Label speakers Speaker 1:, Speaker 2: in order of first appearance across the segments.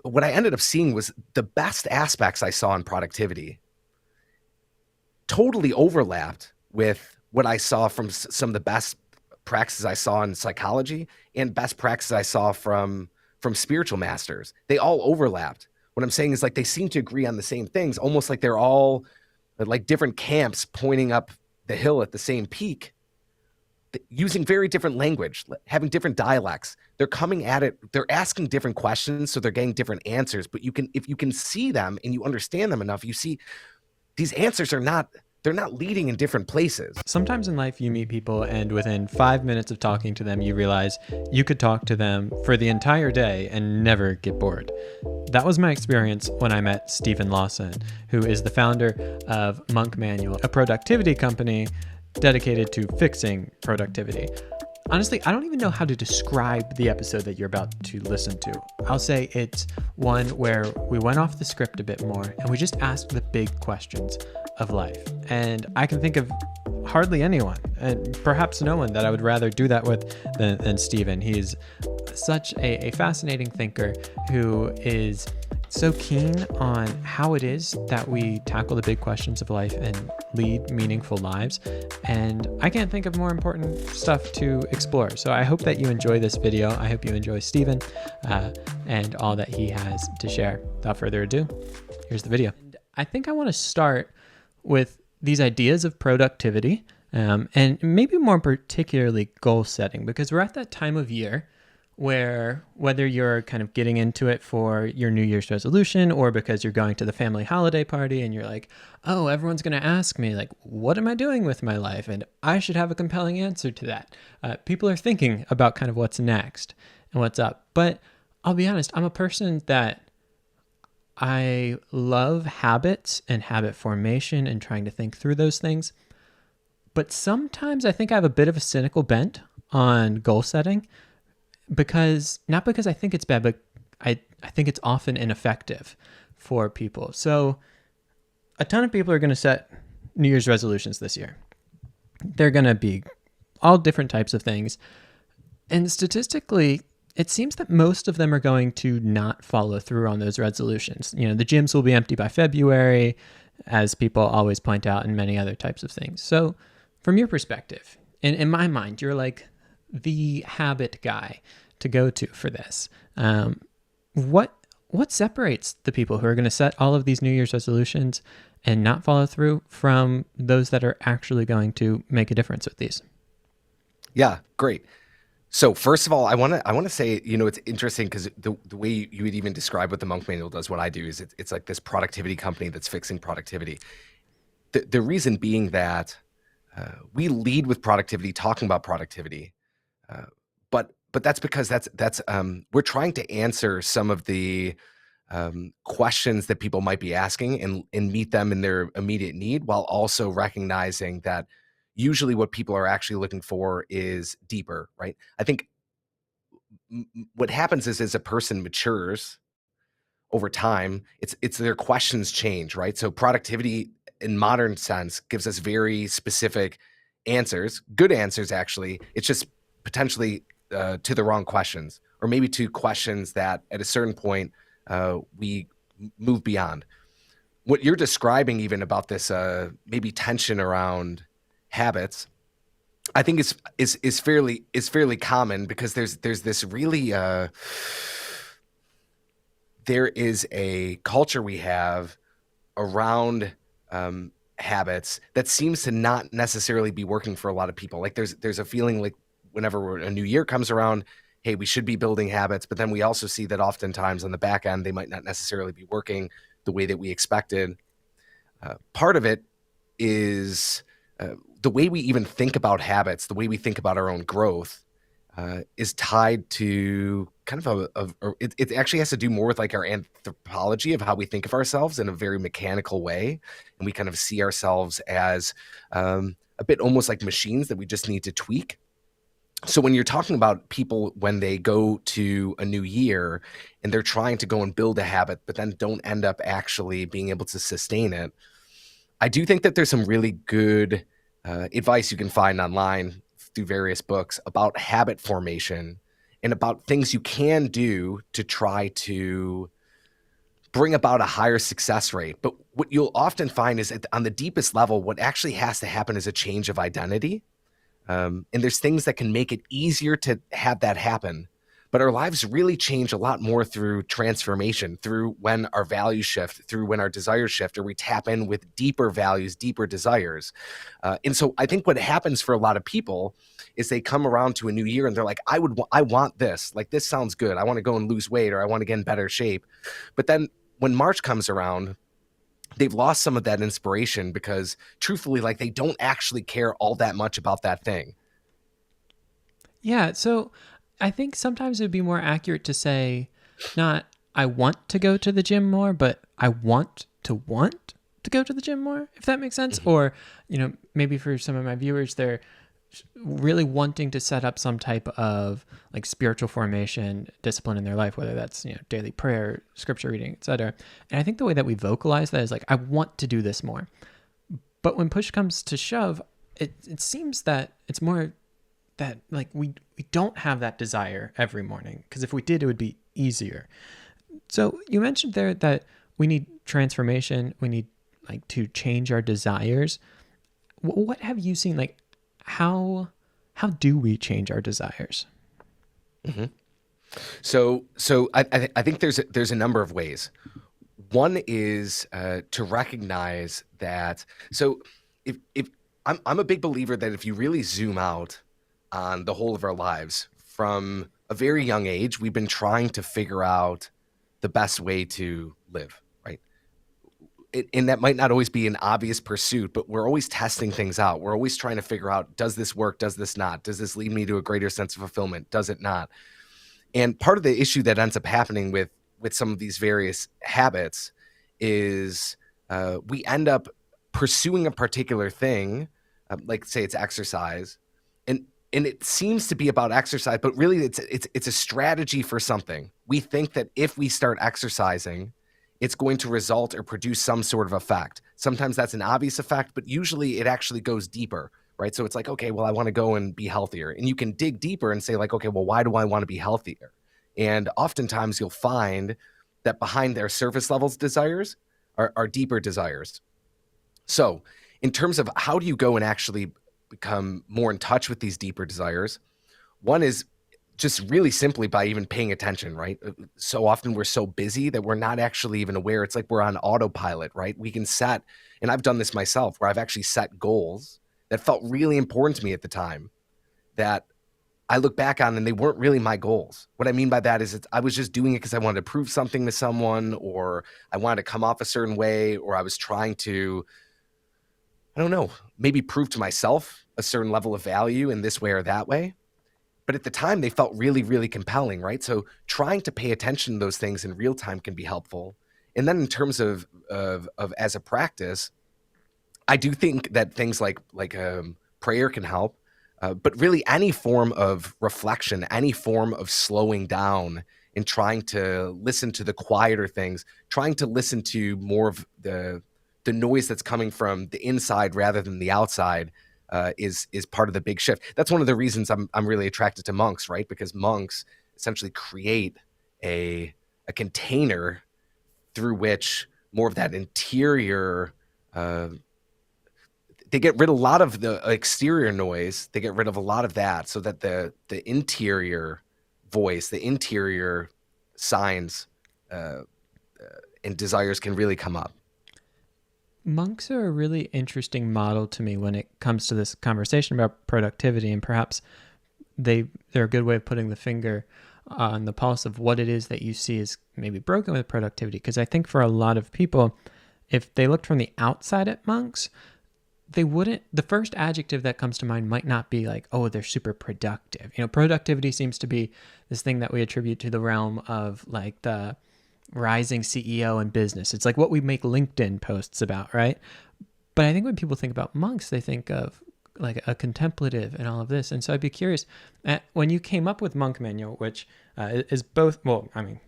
Speaker 1: what I ended up seeing was the best aspects I saw in productivity totally overlapped with what I saw from some of the best practices I saw in psychology and best practices I saw from spiritual masters. They all overlapped. What I'm saying is like they seem to agree on the same things, almost like they're all like different camps pointing up the hill at the same peak, using very different language, having different dialects. They're coming at it, they're asking different questions, so they're getting different answers. But you can, if you can see them and you understand them enough, you see these answers are not, they're not leading in different places.
Speaker 2: Sometimes in life you meet people and within 5 minutes of talking to them, you realize you could talk to them for the entire day and never get bored. That was my experience when I met Stephen Lawson, who is the founder of Monk Manual, a productivity company dedicated to fixing productivity. Honestly, I don't even know how to describe the episode that you're about to listen to. I'll say it's one where we went off the script a bit more and we just asked the big questions of life. And I can think of hardly anyone, and perhaps no one, that I would rather do that with than Stephen. He's such a fascinating thinker who is so keen on how it is that we tackle the big questions of life and lead meaningful lives. And I can't think of more important stuff to explore. So I hope that you enjoy this video. I hope you enjoy Stephen and all that he has to share. Without further ado, here's the video. And I think I want to start with these ideas of productivity and maybe more particularly goal setting, because we're at that time of year where whether you're kind of getting into it for your New Year's resolution or because you're going to the family holiday party and you're like, oh, everyone's going to ask me, like, what am I doing with my life? And I should have a compelling answer to that. People are thinking about kind of what's next and what's up. But I'll be honest, I'm a person that I love habits and habit formation and trying to think through those things. But sometimes I think I have a bit of a cynical bent on goal setting. Not because I think it's bad, but I think it's often ineffective for people. So a ton of people are going to set New Year's resolutions this year. They're going to be all different types of things. And statistically, it seems that most of them are going to not follow through on those resolutions. You know, the gyms will be empty by February, as people always point out, and many other types of things. So from your perspective, in my mind, you're like the habit guy to go to for this. What separates the people who are going to set all of these New Year's resolutions and not follow through from those that are actually going to make a difference with these?
Speaker 1: Yeah, great. So first of all, I want to say, you know, it's interesting because the way you would even describe what the Monk Manual does, what I do is it's like this productivity company that's fixing productivity. The reason being that we lead with productivity, talking about productivity, but that's because that's we're trying to answer some of the questions that people might be asking and meet them in their immediate need, while also recognizing that usually what people are actually looking for is deeper, right? I think what happens is as a person matures over time, it's their questions change, right? So productivity in modern sense gives us very specific answers, good answers actually. It's just potentially to the wrong questions, or maybe to questions that at a certain point we move beyond. What you're describing even about this maybe tension around habits, I think is fairly common, because there's this really there is a culture we have around habits that seems to not necessarily be working for a lot of people. Like there's a feeling like whenever a new year comes around, hey, we should be building habits, but then we also see that oftentimes on the back end they might not necessarily be working the way that we expected. Part of it is the way we even think about habits, the way we think about our own growth is tied to kind of it actually has to do more with like our anthropology of how we think of ourselves in a very mechanical way. And we kind of see ourselves as a bit almost like machines that we just need to tweak. So when you're talking about people, when they go to a new year and they're trying to go and build a habit, but then don't end up actually being able to sustain it, I do think that there's some really good advice you can find online through various books about habit formation and about things you can do to try to bring about a higher success rate. But what you'll often find is that on the deepest level, what actually has to happen is a change of identity. And there's things that can make it easier to have that happen. But our lives really change a lot more through transformation, through when our values shift, through when our desires shift, or we tap in with deeper values, deeper desires. And so I think what happens for a lot of people is they come around to a new year and they're like, I want this. Like, this sounds good. I want to go and lose weight, or I want to get in better shape. But then when March comes around, they've lost some of that inspiration because truthfully, like, they don't actually care all that much about that thing.
Speaker 2: Yeah, so I think sometimes it would be more accurate to say, not I want to go to the gym more, but I want to go to the gym more, if that makes sense.
Speaker 1: Mm-hmm.
Speaker 2: Or, maybe for some of my viewers, they're really wanting to set up some type of like spiritual formation discipline in their life, whether that's, daily prayer, scripture reading, etc. And I think the way that we vocalize that is like, I want to do this more. But when push comes to shove, it seems that it's more that like we don't have that desire every morning, because if we did, it would be easier. So you mentioned there that we need transformation, we need like to change our desires. What have you seen, like how do we change our desires?
Speaker 1: Mm-hmm. So I think there's a number of ways. One is to recognize that. So if I'm a big believer that if you really zoom out on the whole of our lives, from a very young age, we've been trying to figure out the best way to live, right? And that might not always be an obvious pursuit, but we're always testing things out. We're always trying to figure out, does this work? Does this not? Does this lead me to a greater sense of fulfillment? Does it not? And part of the issue that ends up happening with some of these various habits is we end up pursuing a particular thing, like say it's exercise, and it seems to be about exercise, but really it's a strategy for something. We think that if we start exercising, it's going to result or produce some sort of effect. Sometimes that's an obvious effect, but usually it actually goes deeper, right? So it's like, okay, well, I want to go and be healthier. And you can dig deeper and say like, okay, well, why do I want to be healthier? And oftentimes you'll find that behind their surface levels desires are deeper desires. So in terms of how do you go and actually become more in touch with these deeper desires, one is just really simply by even paying attention, right? So often we're so busy that we're not actually even aware. It's like we're on autopilot, right? We can set, and I've done this myself, where I've actually set goals that felt really important to me at the time that I look back on and they weren't really my goals. What I mean by that is I was just doing it because I wanted to prove something to someone, or I wanted to come off a certain way, or I was trying to, I don't know, maybe prove to myself a certain level of value in this way or that way. But at the time, they felt really, really compelling, right? So trying to pay attention to those things in real time can be helpful. And then in terms of as a practice, I do think that things like prayer can help, but really any form of reflection, any form of slowing down and trying to listen to the quieter things, trying to listen to more of the noise that's coming from the inside rather than the outside, is part of the big shift. That's one of the reasons I'm really attracted to monks, right? Because monks essentially create a container through which more of that interior, they get rid of a lot of the exterior noise. They get rid of a lot of that so that the interior voice, the interior signs and desires can really come up.
Speaker 2: Monks are a really interesting model to me when it comes to this conversation about productivity, and perhaps they're a good way of putting the finger on the pulse of what it is that you see is maybe broken with productivity. Because I think for a lot of people, if they looked from the outside at monks, they wouldn't, the first adjective that comes to mind might not be like, oh, they're super productive. Productivity seems to be this thing that we attribute to the realm of like the rising CEO in business. It's like what we make LinkedIn posts about, right? But I think when people think about monks, they think of like a contemplative and all of this. And so I'd be curious, when you came up with Monk Manual, which is both, well, I mean,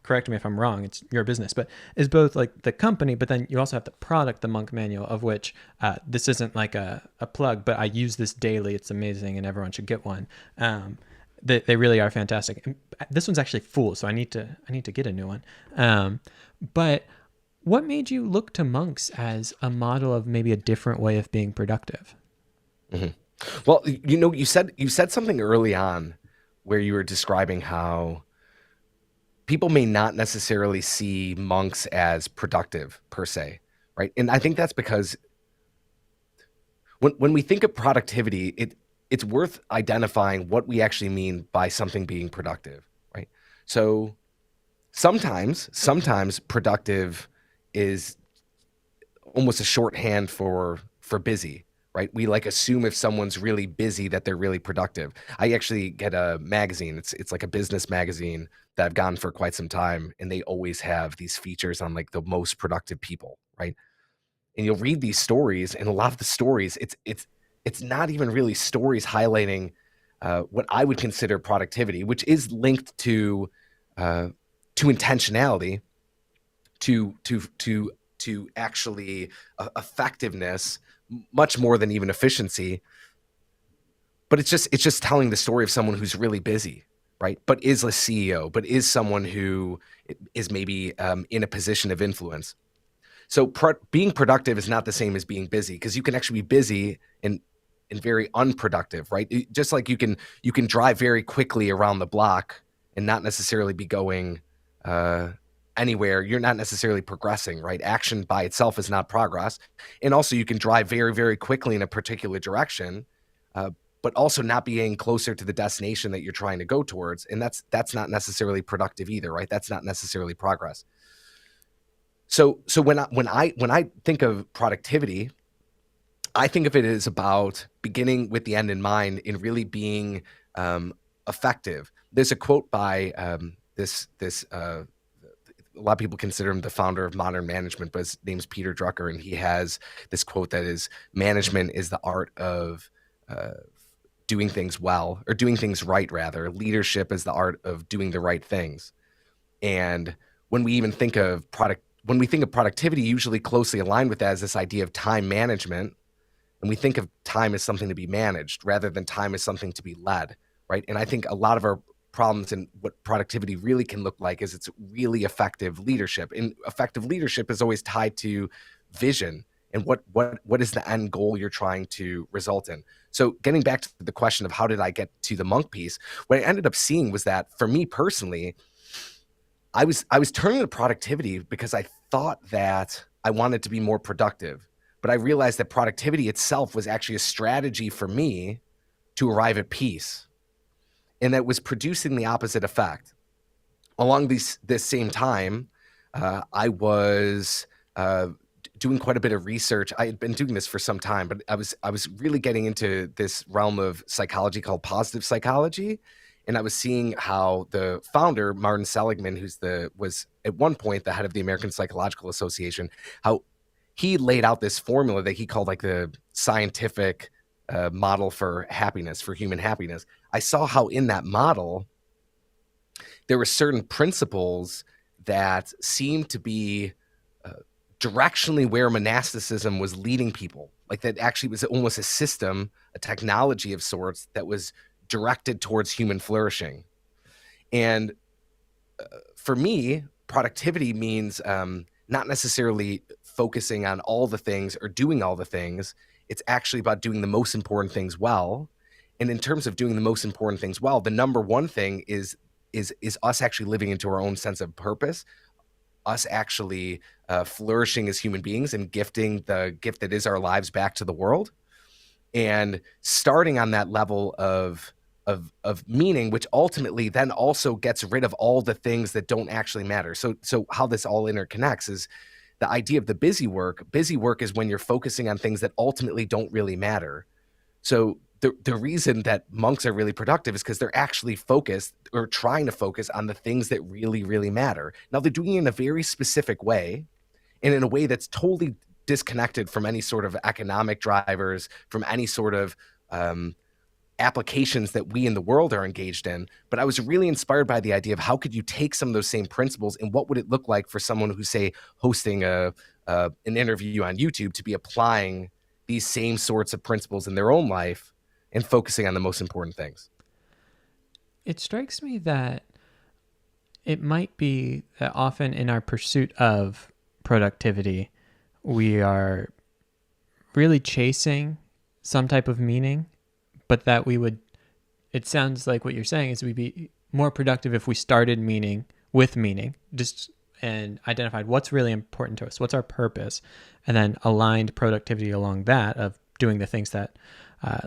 Speaker 2: correct me if I'm wrong, it's your business, but is both like the company, but then you also have the product, the Monk Manual, of which this isn't like a plug, but I use this daily. It's amazing and everyone should get one. They really are fantastic. And this one's actually full, so I need to get a new one. But what made you look to monks as a model of maybe a different way of being productive?
Speaker 1: Mhm. Well, you said something early on where you were describing how people may not necessarily see monks as productive per se, right? And I think that's because when we think of productivity, it's worth identifying what we actually mean by something being productive, right? So sometimes productive is almost a shorthand for busy, right? We like assume if someone's really busy that they're really productive. I actually get a magazine. It's like a business magazine that I've gotten for quite some time, and they always have these features on like the most productive people, right? And you'll read these stories, and a lot of the stories, it's not even really stories highlighting what I would consider productivity, which is linked uh, to intentionality, to actually effectiveness, much more than even efficiency. But it's just telling the story of someone who's really busy, right? But is a CEO, but is someone who is maybe in a position of influence. So being productive is not the same as being busy, because you can actually be busy and very unproductive, right? Just like you can drive very quickly around the block and not necessarily be going uh, anywhere. You're not necessarily progressing, right? Action by itself is not progress. And also, you can drive very, very quickly in a particular direction, uh, but also not being closer to the destination that you're trying to go towards. And that's not necessarily productive either, right? That's not necessarily progress. So when I think of productivity, I think of it as about beginning with the end in mind and really being um, effective. There's a quote by this a lot of people consider him the founder of modern management, but his name's Peter Drucker, and he has this quote that is, "Management is the art of uh, doing things well, or doing things right rather. Leadership is the art of doing the right things." And when we even think of when we think of productivity, usually closely aligned with that is this idea of time management, and we think of time as something to be managed rather than time as something to be led, right? And I think a lot of our problems and what productivity really can look like is it's really effective leadership. And effective leadership is always tied to vision and what is the end goal you're trying to result in. So getting back to the question of how did I get to the monk piece, what I ended up seeing was that for me personally, I was turning to productivity because I thought that I wanted to be more productive, but I realized that productivity itself was actually a strategy for me to arrive at peace, and that was producing the opposite effect. Along this same time, I was doing quite a bit of research. I had been doing this for some time, but I was really getting into this realm of psychology called positive psychology, and I was seeing how the founder, Martin Seligman, was at one point the head of the American Psychological Association, how he laid out this formula that he called like the scientific model for happiness, for human happiness. I saw how in that model there were certain principles that seemed to be uh, directionally where monasticism was leading people. Like that actually was almost a system, a technology of sorts that was directed towards human flourishing. And for me, productivity means not necessarily focusing on all the things or doing all the things. It's actually about doing the most important things well. And in terms of doing the most important things well, the number one thing is us actually living into our own sense of purpose, us actually flourishing as human beings and gifting the gift that is our lives back to the world, and starting on that level of meaning, which ultimately then also gets rid of all the things that don't actually matter. So how this all interconnects is the idea of the busy work. Busy work is when you're focusing on things that ultimately don't really matter. So the reason that monks are really productive is because they're actually focused or trying to focus on the things that really, really matter. Now they're doing it in a very specific way, and in a way that's totally disconnected from any sort of economic drivers, from any sort of um, applications that we in the world are engaged in. But I was really inspired by the idea of how could you take some of those same principles and what would it look like for someone who's, say, hosting an interview on YouTube to be applying these same sorts of principles in their own life and focusing on the most important things.
Speaker 2: It strikes me that it might be that often in our pursuit of productivity, we are really chasing some type of meaning, but that we would, it sounds like what you're saying is we'd be more productive if we started meaning with meaning, just and identified what's really important to us, what's our purpose, and then aligned productivity along that of doing the things that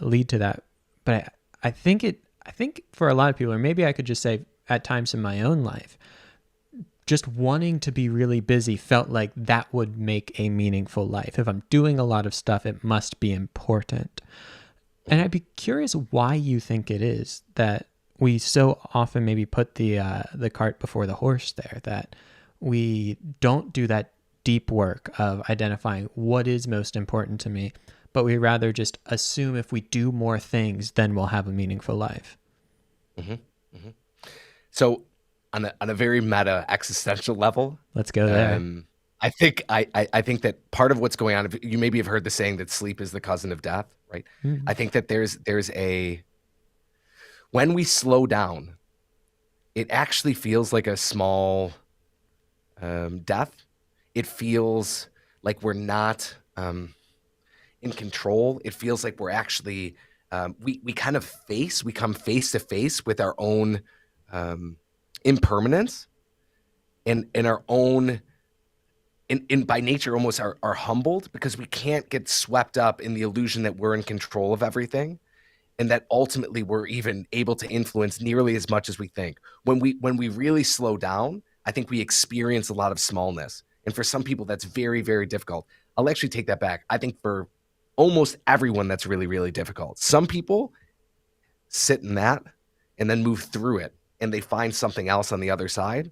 Speaker 2: lead to that. But I think for a lot of people, or maybe I could just say at times in my own life, just wanting to be really busy felt like that would make a meaningful life. If I'm doing a lot of stuff, it must be important. And I'd be curious why you think it is that we so often maybe put the cart before the horse there, that we don't do that deep work of identifying what is most important to me, but we rather just assume if we do more things, then we'll have a meaningful life.
Speaker 1: Hmm. Hmm. So on a very meta existential level,
Speaker 2: Let's go there.
Speaker 1: I think that part of what's going on, you maybe have heard the saying that sleep is the cousin of death, right? I
Speaker 2: Mm.
Speaker 1: think that there's a when we slow down, it actually feels like a small death. It feels like we're not in control. It feels like we're actually we kind of we come face to face with our own um, impermanence and our own in by nature almost are humbled because we can't get swept up in the illusion that we're in control of everything and that ultimately we're even able to influence nearly as much as we think. When we really slow down, I think we experience a lot of smallness. And for some people that's very, very difficult. I'll actually take that back. I think for almost everyone that's really, really difficult. Some people sit in that and then move through it and they find something else on the other side.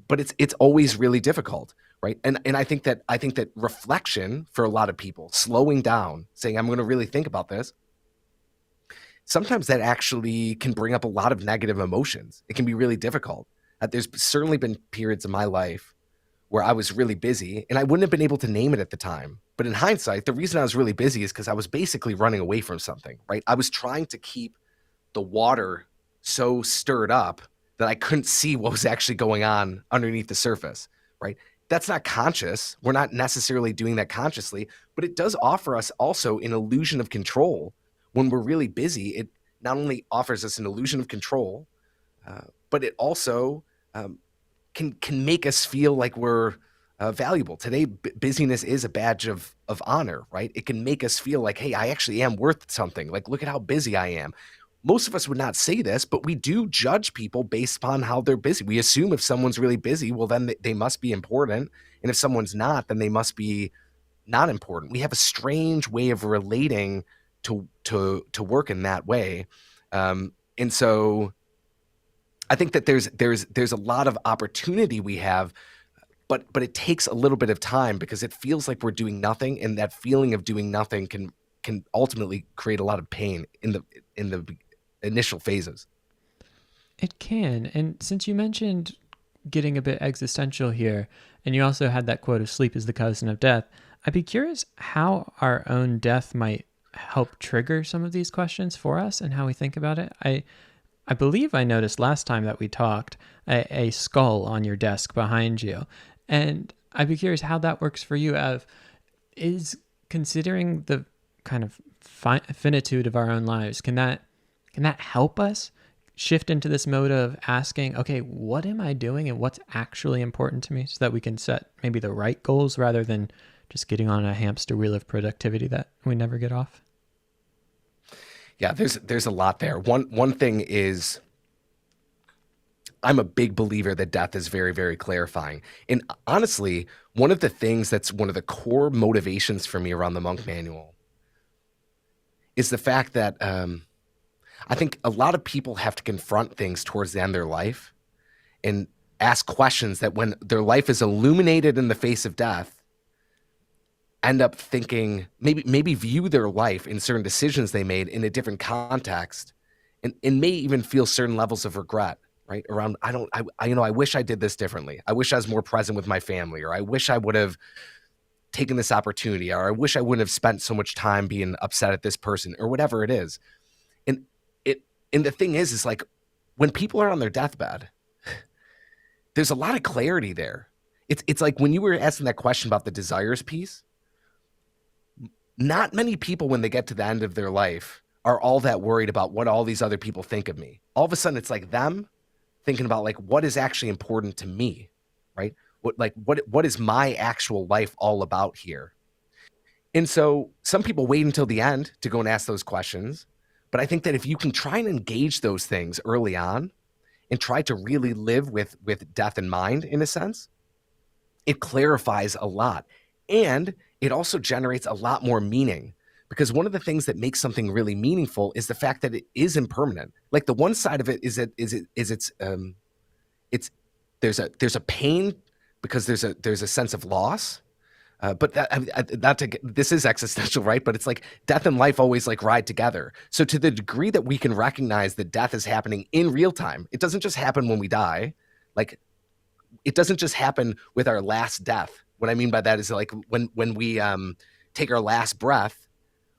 Speaker 1: But it's always really difficult, right? And I think that reflection for a lot of people, slowing down, saying I'm going to really think about this, sometimes that actually can bring up a lot of negative emotions. It can be really difficult. There's certainly been periods in my life where I was really busy and I wouldn't have been able to name it at the time. But in hindsight, the reason I was really busy is because I was basically running away from something, right? I was trying to keep the water so stirred up that I couldn't see what was actually going on underneath the surface, right? That's not conscious. We're not necessarily doing that consciously, but it does offer us also an illusion of control. When we're really busy, it not only offers us an illusion of control, but it also um, can make us feel like we're valuable. Today, busyness is a badge of honor, right? It can make us feel like, hey, I actually am worth something. Like, look at how busy I am. Most of us would not say this, but we do judge people based upon how they're busy. We assume if someone's really busy, well, then they must be important. And if someone's not, then they must be not important. We have a strange way of relating to work in that way. And so I think that there's a lot of opportunity we have, but it takes a little bit of time because it feels like we're doing nothing, and that feeling of doing nothing can ultimately create a lot of pain in the initial phases.
Speaker 2: It can. And since you mentioned getting a bit existential here, and you also had that quote of sleep is the cousin of death, I'd be curious how our own death might help trigger some of these questions for us and how we think about it. I believe I noticed last time that we talked a skull on your desk behind you. And I'd be curious how that works for you. Is considering the kind of finitude of our own lives, can that help us shift into this mode of asking, okay, what am I doing and what's actually important to me so that we can set maybe the right goals rather than just getting on a hamster wheel of productivity that we never get off?
Speaker 1: Yeah, there's a lot there. One thing is I'm a big believer that death is very, very clarifying. And honestly, one of the things that's one of the core motivations for me around the monk manual is the fact that I think a lot of people have to confront things towards the end of their life and ask questions that when their life is illuminated in the face of death, end up thinking maybe view their life in certain decisions they made in a different context and may even feel certain levels of regret, right? Around I wish I did this differently. I wish I was more present with my family, or I wish I would have taken this opportunity, or I wish I wouldn't have spent so much time being upset at this person, or whatever it is. And it and the thing is like when people are on their deathbed, there's a lot of clarity there. It's like when you were asking that question about the desires piece, not many people, when they get to the end of their life, are all that worried about what all these other people think of me. All of a sudden, it's like them thinking about like what is actually important to me, right? What is my actual life all about here? And so some people wait until the end to go and ask those questions. But I think that if you can try and engage those things early on and try to really live with death in mind, in a sense, it clarifies a lot. And it also generates a lot more meaning, because one of the things that makes something really meaningful is the fact that it is impermanent. Like the one side of it is that it's there's a pain because there's a sense of loss. But not to this is existential, right? But it's like death and life always like ride together. So to the degree that we can recognize that death is happening in real time, it doesn't just happen when we die. Like it doesn't just happen with our last death. What I mean by that is like when we take our last breath,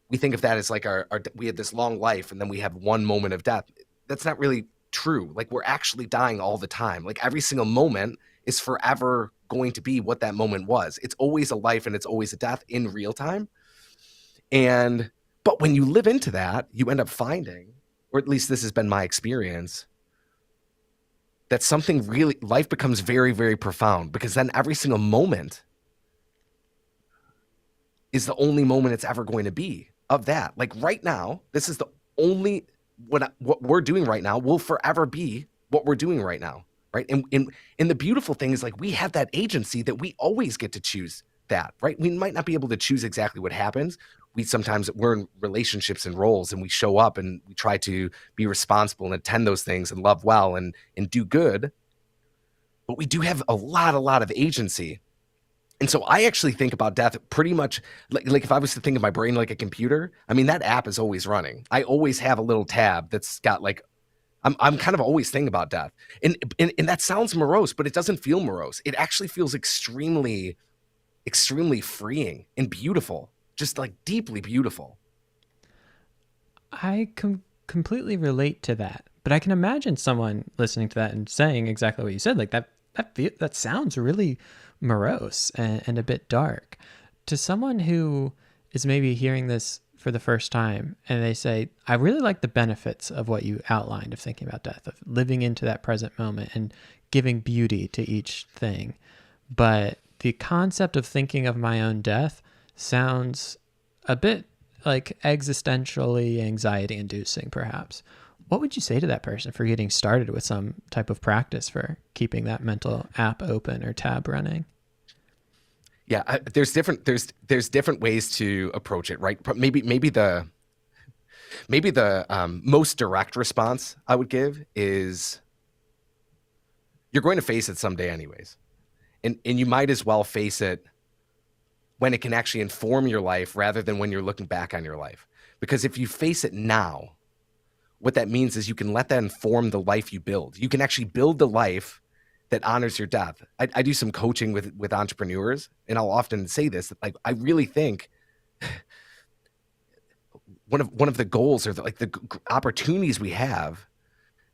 Speaker 1: we think of that as like our we had this long life and then we have one moment of death. That's not really true. Like we're actually dying all the time. Like every single moment is forever going to be what that moment was. It's always a life and it's always a death in real time. And but when you live into that, you end up finding, or at least this has been my experience, that something really life becomes very, very profound, because then every single moment is the only moment it's ever going to be of that. Like right now, this is the only what we're doing right now will forever be what we're doing right now, right? And the beautiful thing is like we have that agency that we always get to choose that, right? We might not be able to choose exactly what happens. We're in relationships and roles, and we show up and we try to be responsible and attend those things and love well and do good. But we do have a lot of agency. And so I actually think about death pretty much like if I was to think of my brain like a computer, I mean, that app is always running. I always have a little tab that's got like, I'm kind of always thinking about death. And that sounds morose, but it doesn't feel morose. It actually feels extremely, extremely freeing and beautiful, just like deeply beautiful.
Speaker 2: I completely relate to that, but I can imagine someone listening to that and saying exactly what you said. Like that sounds really morose and a bit dark. To someone who is maybe hearing this for the first time and they say, I really like the benefits of what you outlined of thinking about death, of living into that present moment and giving beauty to each thing. But the concept of thinking of my own death sounds a bit like existentially anxiety inducing, perhaps. What would you say to that person for getting started with some type of practice for keeping that mental app open or tab running?
Speaker 1: Yeah, there's different ways to approach it, right? Maybe the most direct response I would give is you're going to face it someday anyways. And you might as well face it when it can actually inform your life rather than when you're looking back on your life. Because if you face it now, what that means is you can let that inform the life you build. You can actually build the life that honors your death. I do some coaching with entrepreneurs, and I'll often say this, like I really think one of the goals or the opportunities we have,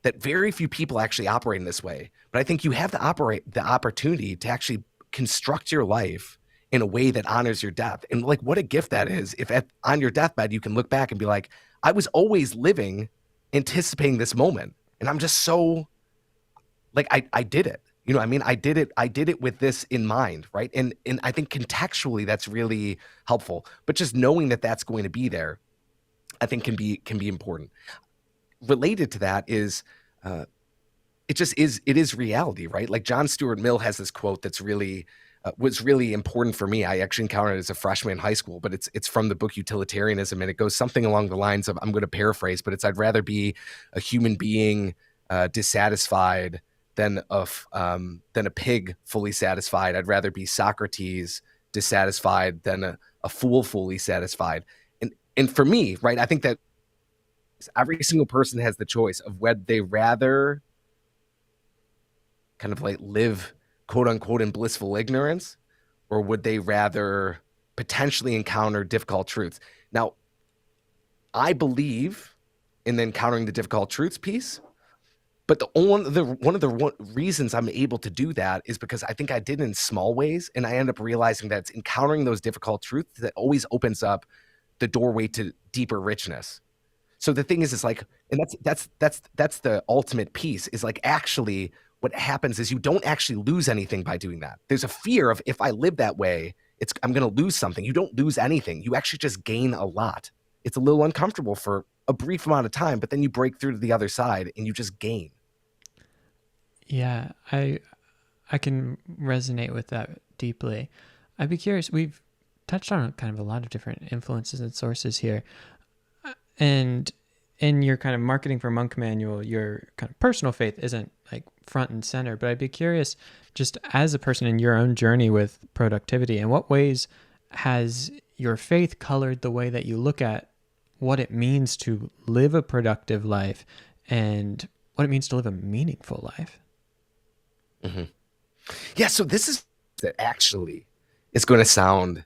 Speaker 1: that very few people actually operate in this way. But I think you have the opportunity to actually construct your life in a way that honors your death. And like what a gift that is, if on your deathbed you can look back and be like, I was always living anticipating this moment, and I'm just so like I did it. You know what I mean? I did it with this in mind, right? And I think contextually that's really helpful. But just knowing that that's going to be there, I think can be important. Related to that is it is reality, right? Like John Stuart Mill has this quote that's really was really important for me. I actually encountered it as a freshman in high school, but it's from the book Utilitarianism, and it goes something along the lines of, I'm going to paraphrase, but it's, I'd rather be a human being dissatisfied than a pig fully satisfied. I'd rather be Socrates dissatisfied than a fool fully satisfied. And for me, right, I think that every single person has the choice of whether they rather kind of like live quote unquote in blissful ignorance, or would they rather potentially encounter difficult truths. Now, I believe in the encountering the difficult truths piece, But one of the reasons I'm able to do that is because I think I did it in small ways, and I end up realizing that it's encountering those difficult truths that always opens up the doorway to deeper richness. So the thing is like, and that's the ultimate piece is like actually what happens is you don't actually lose anything by doing that. There's a fear of if I live that way, I'm going to lose something. You don't lose anything. You actually just gain a lot. It's a little uncomfortable for a brief amount of time, but then you break through to the other side and you just gain.
Speaker 2: Yeah, I can resonate with that deeply. I'd be curious. We've touched on kind of a lot of different influences and sources here. And in your kind of marketing for monk manual, your kind of personal faith isn't like front and center, but I'd be curious just as a person in your own journey with productivity, in what ways has your faith colored the way that you look at what it means to live a productive life and what it means to live a meaningful life?
Speaker 1: Mm-hmm. Yeah. So this is that actually is going to sound,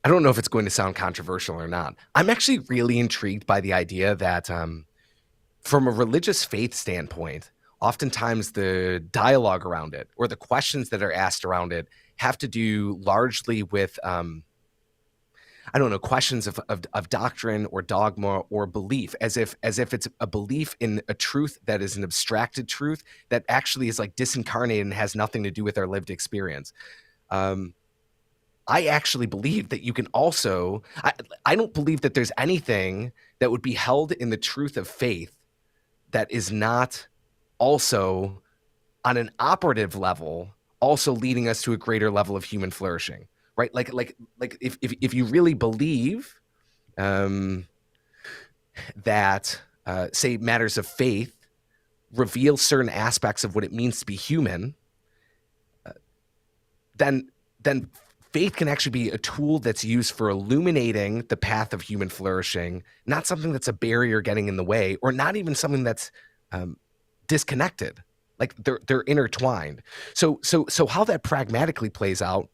Speaker 1: I don't know if it's going to sound controversial or not. I'm actually really intrigued by the idea that from a religious faith standpoint, oftentimes the dialogue around it or the questions that are asked around it have to do largely with, I don't know, questions of doctrine or dogma or belief, as if it's a belief in a truth that is an abstracted truth that actually is like disincarnated and has nothing to do with our lived experience. I actually believe that you can also, I don't believe that there's anything that would be held in the truth of faith that is not also on an operative level, also leading us to a greater level of human flourishing, right? Like if you really believe that, say, matters of faith reveal certain aspects of what it means to be human, then faith can actually be a tool that's used for illuminating the path of human flourishing, not something that's a barrier getting in the way, or not even something that's disconnected. Like they're intertwined. So how that pragmatically plays out.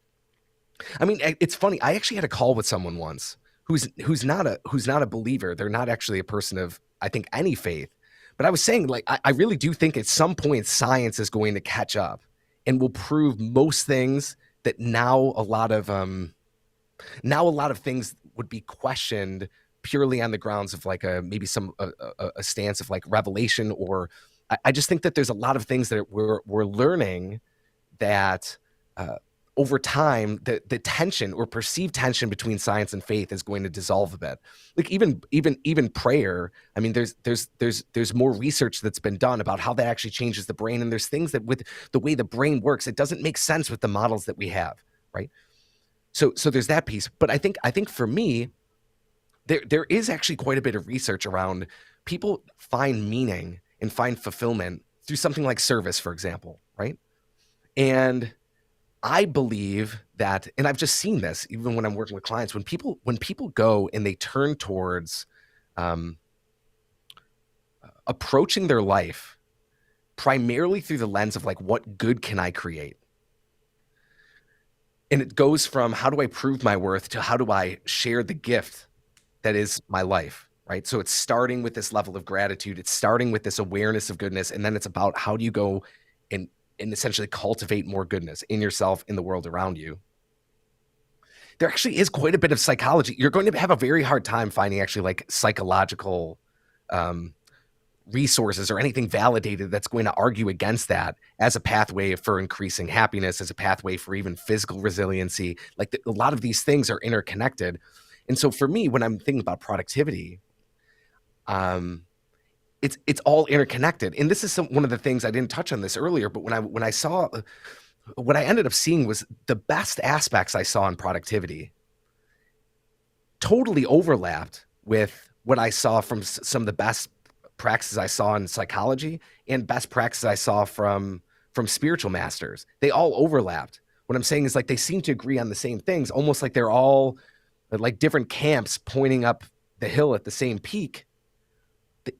Speaker 1: I mean, it's funny. I actually had a call with someone once who's not a believer. They're not actually a person of, I think, any faith. But I was saying, like, I really do think at some point science is going to catch up and will prove most things that now a lot of things would be questioned purely on the grounds of like maybe a stance of like revelation, or I just think that there's a lot of things that we're learning that over time the tension or perceived tension between science and faith is going to dissolve a bit. Like even prayer. I mean, there's more research that's been done about how that actually changes the brain, and there's things that with the way the brain works, it doesn't make sense with the models that we have, right? So there's that piece. But I think for me, there is actually quite a bit of research around people find meaning and find fulfillment through something like service, for example, right? And I believe that, and I've just seen this even when I'm working with clients, when people go and they turn towards approaching their life primarily through the lens of like, what good can I create? And it goes from how do I prove my worth to how do I share the gift that is my life, right? So it's starting with this level of gratitude. It's starting with this awareness of goodness. And then it's about how do you go and essentially cultivate more goodness in yourself, in the world around you. There actually is quite a bit of psychology. You're going to have a very hard time finding actually like psychological resources or anything validated that's going to argue against that as a pathway for increasing happiness, as a pathway for even physical resiliency. Like a lot of these things are interconnected. And so for me, when I'm thinking about productivity, it's all interconnected. And this is one of the things I didn't touch on this earlier, but when I saw, what I ended up seeing was the best aspects I saw in productivity totally overlapped with what I saw from some of the best practices I saw in psychology and best practices I saw from spiritual masters. They all overlapped. What I'm saying is like they seem to agree on the same things, almost like they're all like different camps pointing up the hill at the same peak,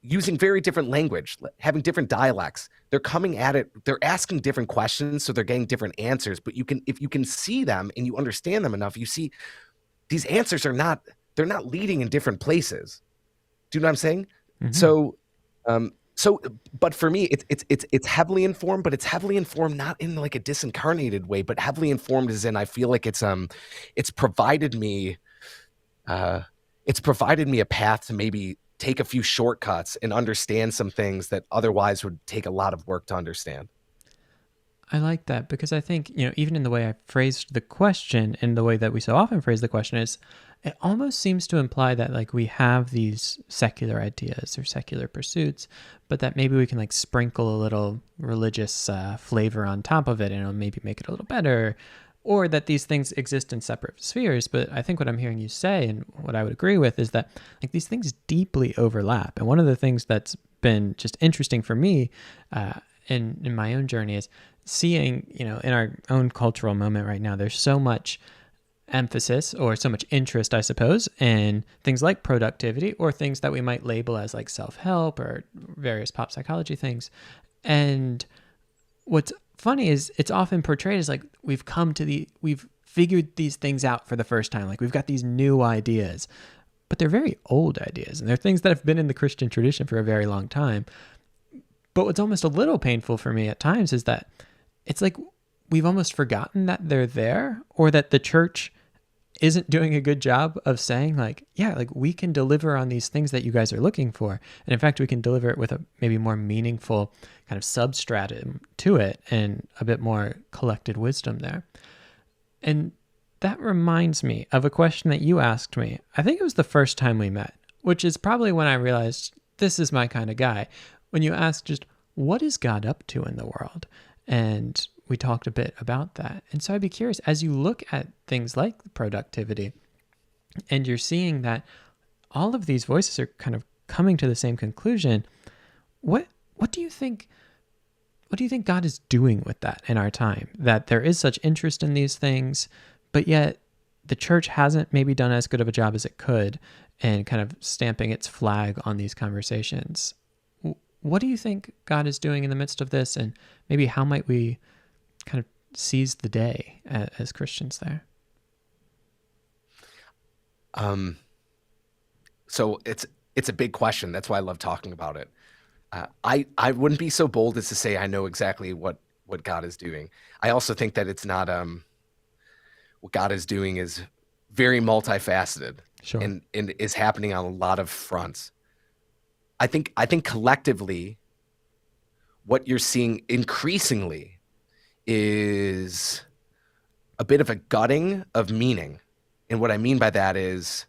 Speaker 1: using very different language, having different dialects. They're coming at it, they're asking different questions, so they're getting different answers. But if you can see them and you understand them enough, you see these answers they're not leading in different places. Do you know what I'm saying? Mm-hmm. So So, but for me, it's heavily informed, but it's heavily informed not in like a disincarnated way, but heavily informed as in I feel like it's provided me uh, it's provided me a path to maybe take a few shortcuts and understand some things that otherwise would take a lot of work to understand.
Speaker 2: I like that because I think, even in the way I phrased the question and the way that we so often phrase the question is it almost seems to imply that like we have these secular ideas or secular pursuits, but that maybe we can like sprinkle a little religious flavor on top of it and it'll maybe make it a little better, or that these things exist in separate spheres. But I think what I'm hearing you say and what I would agree with is that like these things deeply overlap. And one of the things that's been just interesting for me in my own journey is seeing, in our own cultural moment right now, there's so much emphasis or so much interest, I suppose, in things like productivity or things that we might label as like self-help or various pop psychology things. And what's funny is it's often portrayed as like we've figured these things out for the first time. Like we've got these new ideas, but they're very old ideas and they're things that have been in the Christian tradition for a very long time. But what's almost a little painful for me at times is that it's like we've almost forgotten that they're there, or that the church isn't doing a good job of saying like, yeah, like we can deliver on these things that you guys are looking for. And in fact, we can deliver it with a maybe more meaningful kind of substratum to it and a bit more collected wisdom there. And that reminds me of a question that you asked me. I think it was the first time we met, which is probably when I realized this is my kind of guy. When you asked just, what is God up to in the world? And we talked a bit about that. And so I'd be curious, as you look at things like productivity, and you're seeing that all of these voices are kind of coming to the same conclusion, what do you think God is doing with that in our time? That there is such interest in these things, but yet the church hasn't maybe done as good of a job as it could in kind of stamping its flag on these conversations. What do you think God is doing in the midst of this, and maybe how might we kind of seize the day as Christians there?
Speaker 1: So it's a big question. That's why I love talking about it. I wouldn't be so bold as to say I know exactly what God is doing. I also think that it's not what God is doing is very multifaceted
Speaker 2: Sure.
Speaker 1: and is happening on a lot of fronts. I think collectively, what you're seeing increasingly is a bit of a gutting of meaning. And what I mean by that is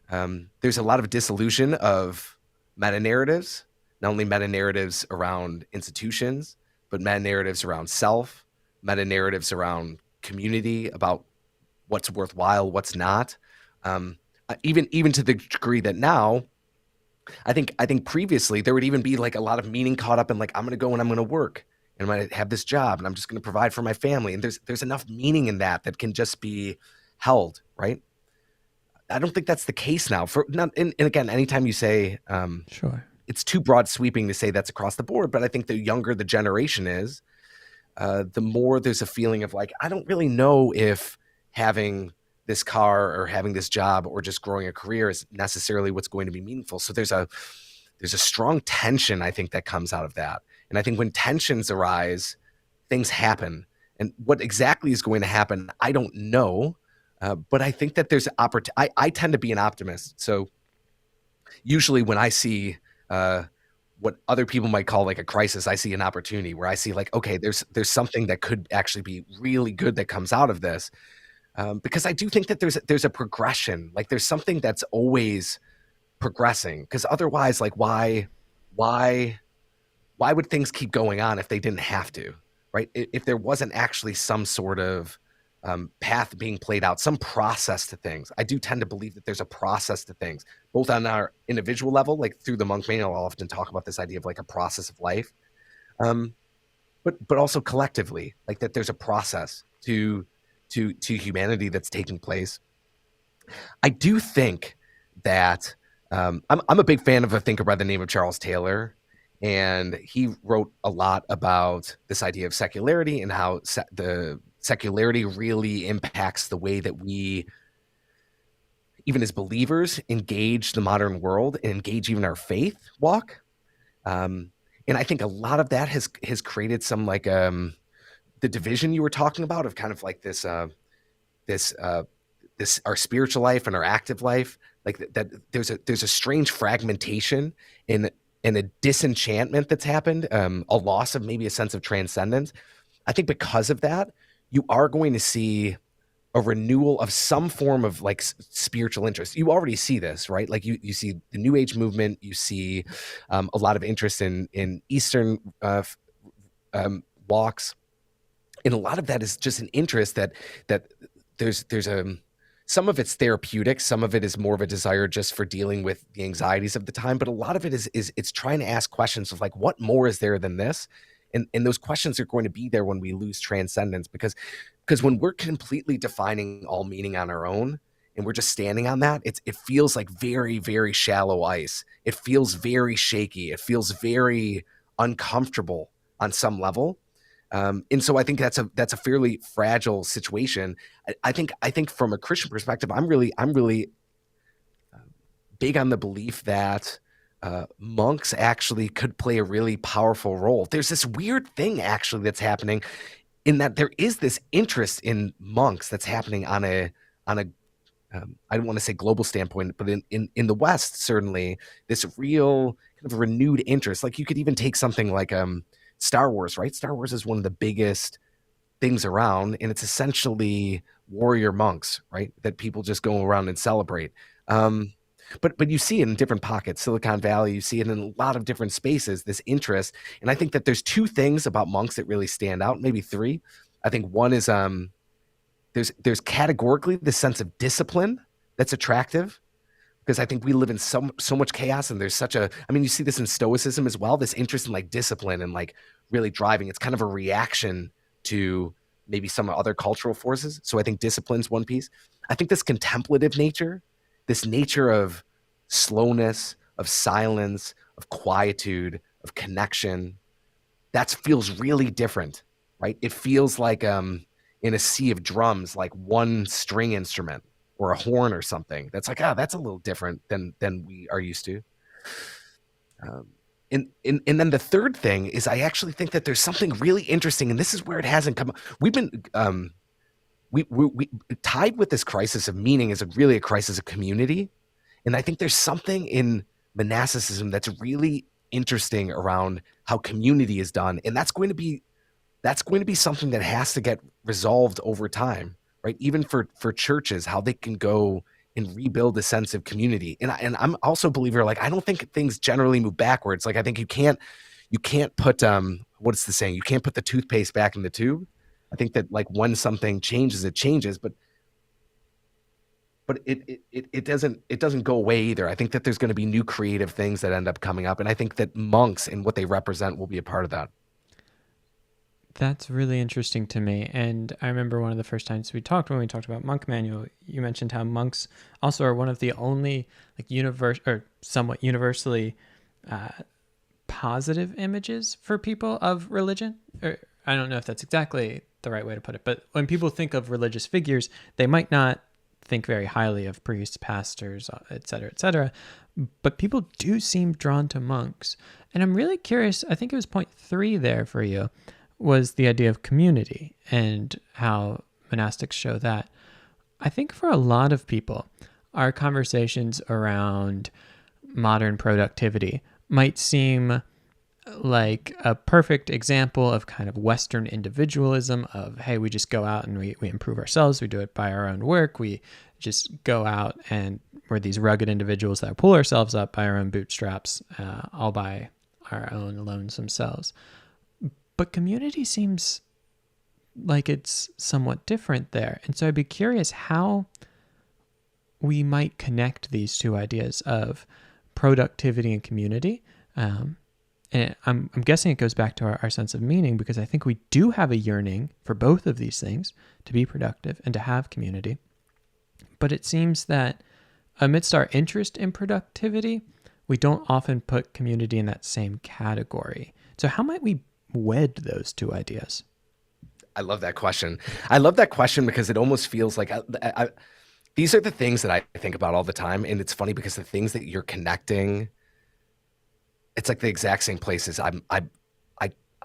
Speaker 1: there's a lot of dissolution of meta-narratives, not only meta-narratives around institutions, but meta-narratives around self, meta-narratives around community, about what's worthwhile, what's not. Even to the degree that now, I think previously there would even be like a lot of meaning caught up in like, I'm going to go and I'm going to work and I'm going to have this job and I'm just going to provide for my family. And there's enough meaning in that can just be held, right? I don't think that's the case now. And again, anytime you say
Speaker 2: Sure.
Speaker 1: it's too broad sweeping to say that's across the board, but I think the younger the generation is, the more there's a feeling of like, I don't really know if having this car or having this job or just growing a career is necessarily what's going to be meaningful. So there's a strong tension, I think, that comes out of that. And I think when tensions arise, things happen. And what exactly is going to happen, I don't know. But I think that there's I tend to be an optimist. So usually when I see what other people might call like a crisis, I see an opportunity where I see like, okay, there's something that could actually be really good that comes out of this. Because I do think that there's a progression, like there's something that's always progressing. Because otherwise, like why would things keep going on if they didn't have to, right? If there wasn't actually some sort of path being played out, some process to things. I do tend to believe that there's a process to things, both on our individual level, like through the monk manual, I'll often talk about this idea of like a process of life, but also collectively, like that there's a process to humanity that's taking place. I do think that I'm a big fan of a thinker by the name of Charles Taylor, and he wrote a lot about this idea of secularity and how the secularity really impacts the way that we, even as believers, engage the modern world and engage even our faith walk. And I think a lot of that has created some like the division you were talking about of kind of like this this our spiritual life and our active life, like that there's a strange fragmentation in a disenchantment that's happened, a loss of maybe a sense of transcendence. I think because of that, you are going to see a renewal of some form of like spiritual interest. You already see this, right? Like you see the New Age movement, you see a lot of interest in Eastern walks, and a lot of that is just an interest that there's a some of it's therapeutic, some of it is more of a desire just for dealing with the anxieties of the time, but a lot of it is it's trying to ask questions of like what more is there than this, and those questions are going to be there when we lose transcendence, because when we're completely defining all meaning on our own and we're just standing on that, it feels like very, very shallow ice. It feels very shaky. It feels very uncomfortable on some level. And so I think that's a fairly fragile situation. I think from a Christian perspective, I'm really big on the belief that monks actually could play a really powerful role. There's this weird thing actually that's happening in that there is this interest in monks that's happening on a I don't want to say global standpoint, but in the West, certainly this real kind of renewed interest. Like you could even take something like Star Wars, right? Star Wars is one of the biggest things around, and it's essentially warrior monks, right? That people just go around and celebrate. Um, but you see it in different pockets, Silicon Valley. You see it in a lot of different spaces. This interest, and I think that there's two things about monks that really stand out, maybe three. I think one is there's categorically the sense of discipline that's attractive, because I think we live in so much chaos, and there's such a I mean, you see this in Stoicism as well, this interest in like discipline and like really driving. It's kind of a reaction to maybe some other cultural forces. So I think discipline's one piece. I think this contemplative nature, this nature of slowness, of silence, of quietude, of connection, that feels really different, right? It feels like in a sea of drums, like one string instrument or a horn or something. That's like, that's a little different than we are used to. Um, and then the third thing is I actually think that there's something really interesting, and this is where it hasn't come. We've been we tied with this crisis of meaning is really a crisis of community, and I think there's something in monasticism that's really interesting around how community is done, and that's going to be something that has to get resolved over time, right? Even for churches, how they can go and rebuild a sense of community. And I'm also a believer, like I don't think things generally move backwards. Like I think you can't put what's the saying? You can't put the toothpaste back in the tube. I think that like when something changes, it changes, but it doesn't go away either. I think that there's going to be new creative things that end up coming up, and I think that monks and what they represent will be a part of that.
Speaker 2: That's really interesting to me. And I remember one of the first times we talked, when we talked about Monk Manual, you mentioned how monks also are one of the only like universe or somewhat universally uh, positive images for people of religion. Or I don't know if that's exactly the right way to put it, but when people think of religious figures, they might not think very highly of priests, pastors, et cetera, et cetera. But people do seem drawn to monks. And I'm really curious, I think it was point 3 there for you, was the idea of community and how monastics show that. I think for a lot of people, our conversations around modern productivity might seem like a perfect example of kind of Western individualism of, hey, we just go out and we improve ourselves. We do it by our own work. We just go out and we're these rugged individuals that pull ourselves up by our own bootstraps, all by our own lonesome selves. But community seems like it's somewhat different there. And so I'd be curious how we might connect these two ideas of productivity and community. And I'm guessing it goes back to our sense of meaning, because I think we do have a yearning for both of these things, to be productive and to have community. But it seems that amidst our interest in productivity, we don't often put community in that same category. So how might we wed those two ideas?
Speaker 1: I love that question. I love that question because it almost feels like these are the things that I think about all the time. And it's funny because the things that you're connecting it's like the exact same places I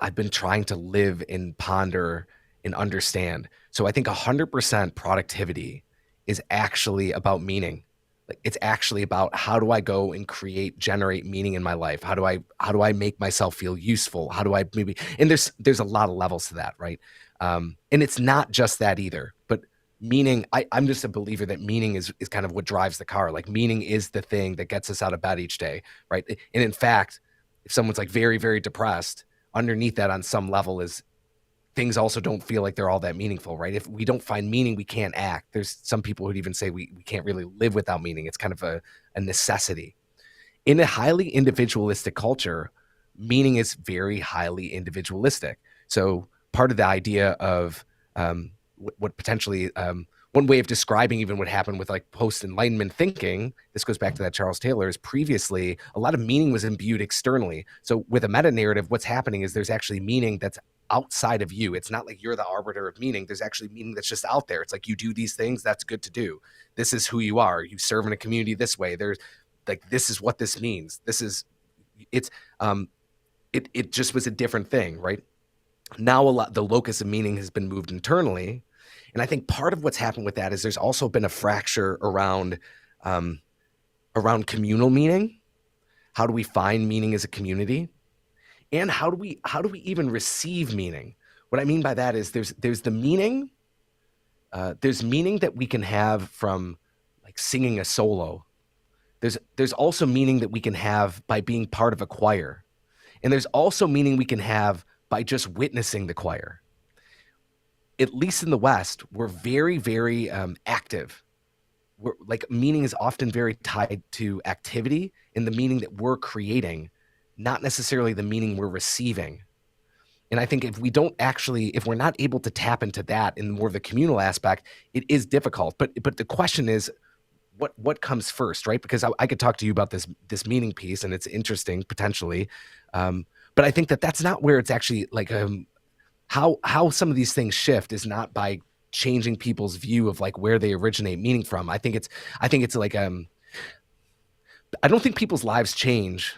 Speaker 1: I've been trying to live and ponder and understand. So I think 100% productivity is actually about meaning. Like it's actually about how do I go and generate meaning in my life? How do I make myself feel useful? How do I maybe and there's a lot of levels to that, right? And it's not just that either, but meaning I'm just a believer that meaning is kind of what drives the car. Like meaning is the thing that gets us out of bed each day, right? And in fact, if someone's like very, very depressed, underneath that on some level is things also don't feel like they're all that meaningful, right? If we don't find meaning, we can't act. There's some people who'd even say we can't really live without meaning. It's kind of a necessity. In a highly individualistic culture, meaning is very highly individualistic. So part of the idea of what potentially one way of describing even what happened with like post enlightenment thinking, this goes back to that Charles Taylor, is previously a lot of meaning was imbued externally. So with a meta narrative, what's happening is there's actually meaning that's outside of you. It's not like you're the arbiter of meaning. There's actually meaning that's just out there. It's like you do these things, that's good to do. This is who you are. You serve in a community this way. There's like this is what this means. This is it's it just was a different thing, right? Now a lot the locus of meaning has been moved internally, and I think part of what's happened with that is there's also been a fracture um, around communal meaning. How do we find meaning as a community, and how do we even receive meaning? What I mean by that is there's the meaning there's meaning that we can have from like singing a solo. There's also meaning that we can have by being part of a choir. And there's also meaning we can have by just witnessing the choir. At least in the West, we're very, very active. We're like meaning is often very tied to activity and the meaning that we're creating, not necessarily the meaning we're receiving. And I think if we're not able to tap into that in more of the communal aspect, it is difficult. But the question is, what comes first, right? Because I could talk to you about this meaning piece, and it's interesting potentially, but I think that that's not where it's actually like how some of these things shift is not by changing people's view of like where they originate meaning from. I think it's like I don't think people's lives change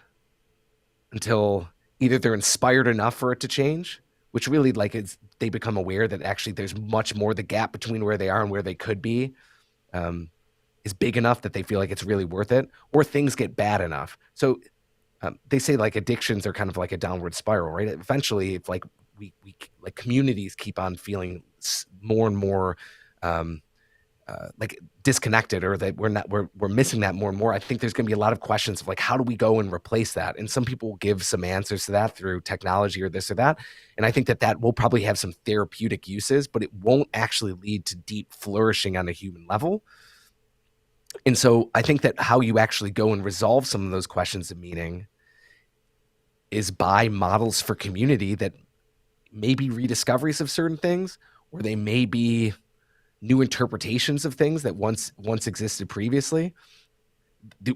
Speaker 1: until either they're inspired enough for it to change, which really like they become aware that actually there's much more the gap between where they are and where they could be. Um, is big enough that they feel like it's really worth it, or things get bad enough. So they say like addictions are kind of like a downward spiral, right? Eventually, if like we like communities keep on feeling more and more um, like disconnected, or that we're missing that more and more. I think there's going to be a lot of questions of like how do we go and replace that? And some people will give some answers to that through technology or this or that. And I think that will probably have some therapeutic uses, but it won't actually lead to deep flourishing on a human level. And so I think that how you actually go and resolve some of those questions of meaning is by models for community that may be rediscoveries of certain things, or they may be new interpretations of things that once existed previously.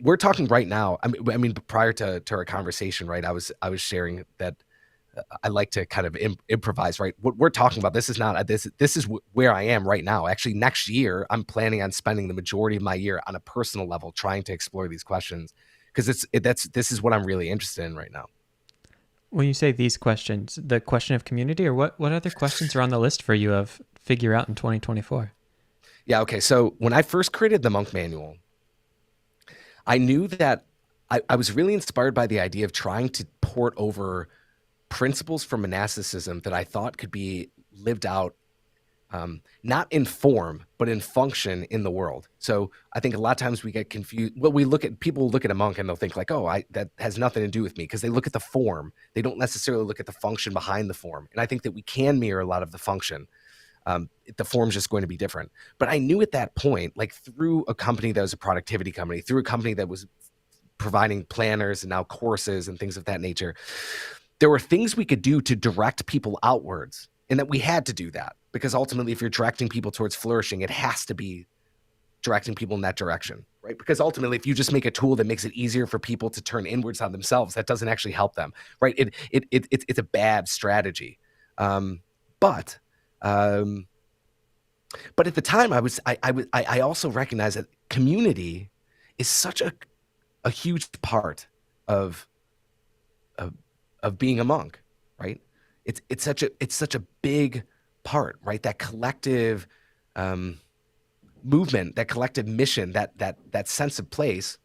Speaker 1: We're talking right now. I mean, prior to our conversation, right? I was sharing that I like to kind of improvise, right? What we're talking about, this is not this is where I am right now. Actually, next year, I'm planning on spending the majority of my year on a personal level trying to explore these questions because this is what I'm really interested in right now.
Speaker 2: When you say these questions, the question of community, or what other questions are on the list for you of figure out in 2024?
Speaker 1: Yeah. Okay. So when I first created the Monk Manual, I knew that I was really inspired by the idea of trying to port over principles from monasticism that I thought could be lived out, not in form, but in function in the world. So I think a lot of times we get confused. Well, people look at a monk and they'll think like, oh, that has nothing to do with me because they look at the form. They don't necessarily look at the function behind the form. And I think that we can mirror a lot of the function. The form's just going to be different. But I knew at that point, like through a company that was a productivity company, through a company that was providing planners and now courses and things of that nature, there were things we could do to direct people outwards, and that we had to do that because ultimately if you're directing people towards flourishing, it has to be directing people in that direction, right? Because ultimately if you just make a tool that makes it easier for people to turn inwards on themselves, that doesn't actually help them, right? It's a bad strategy. But um, but at the time I also recognized that community is such a huge part of of, of being a monk, right? It's such a big part, right? That collective um, movement, that collective mission, that sense of place.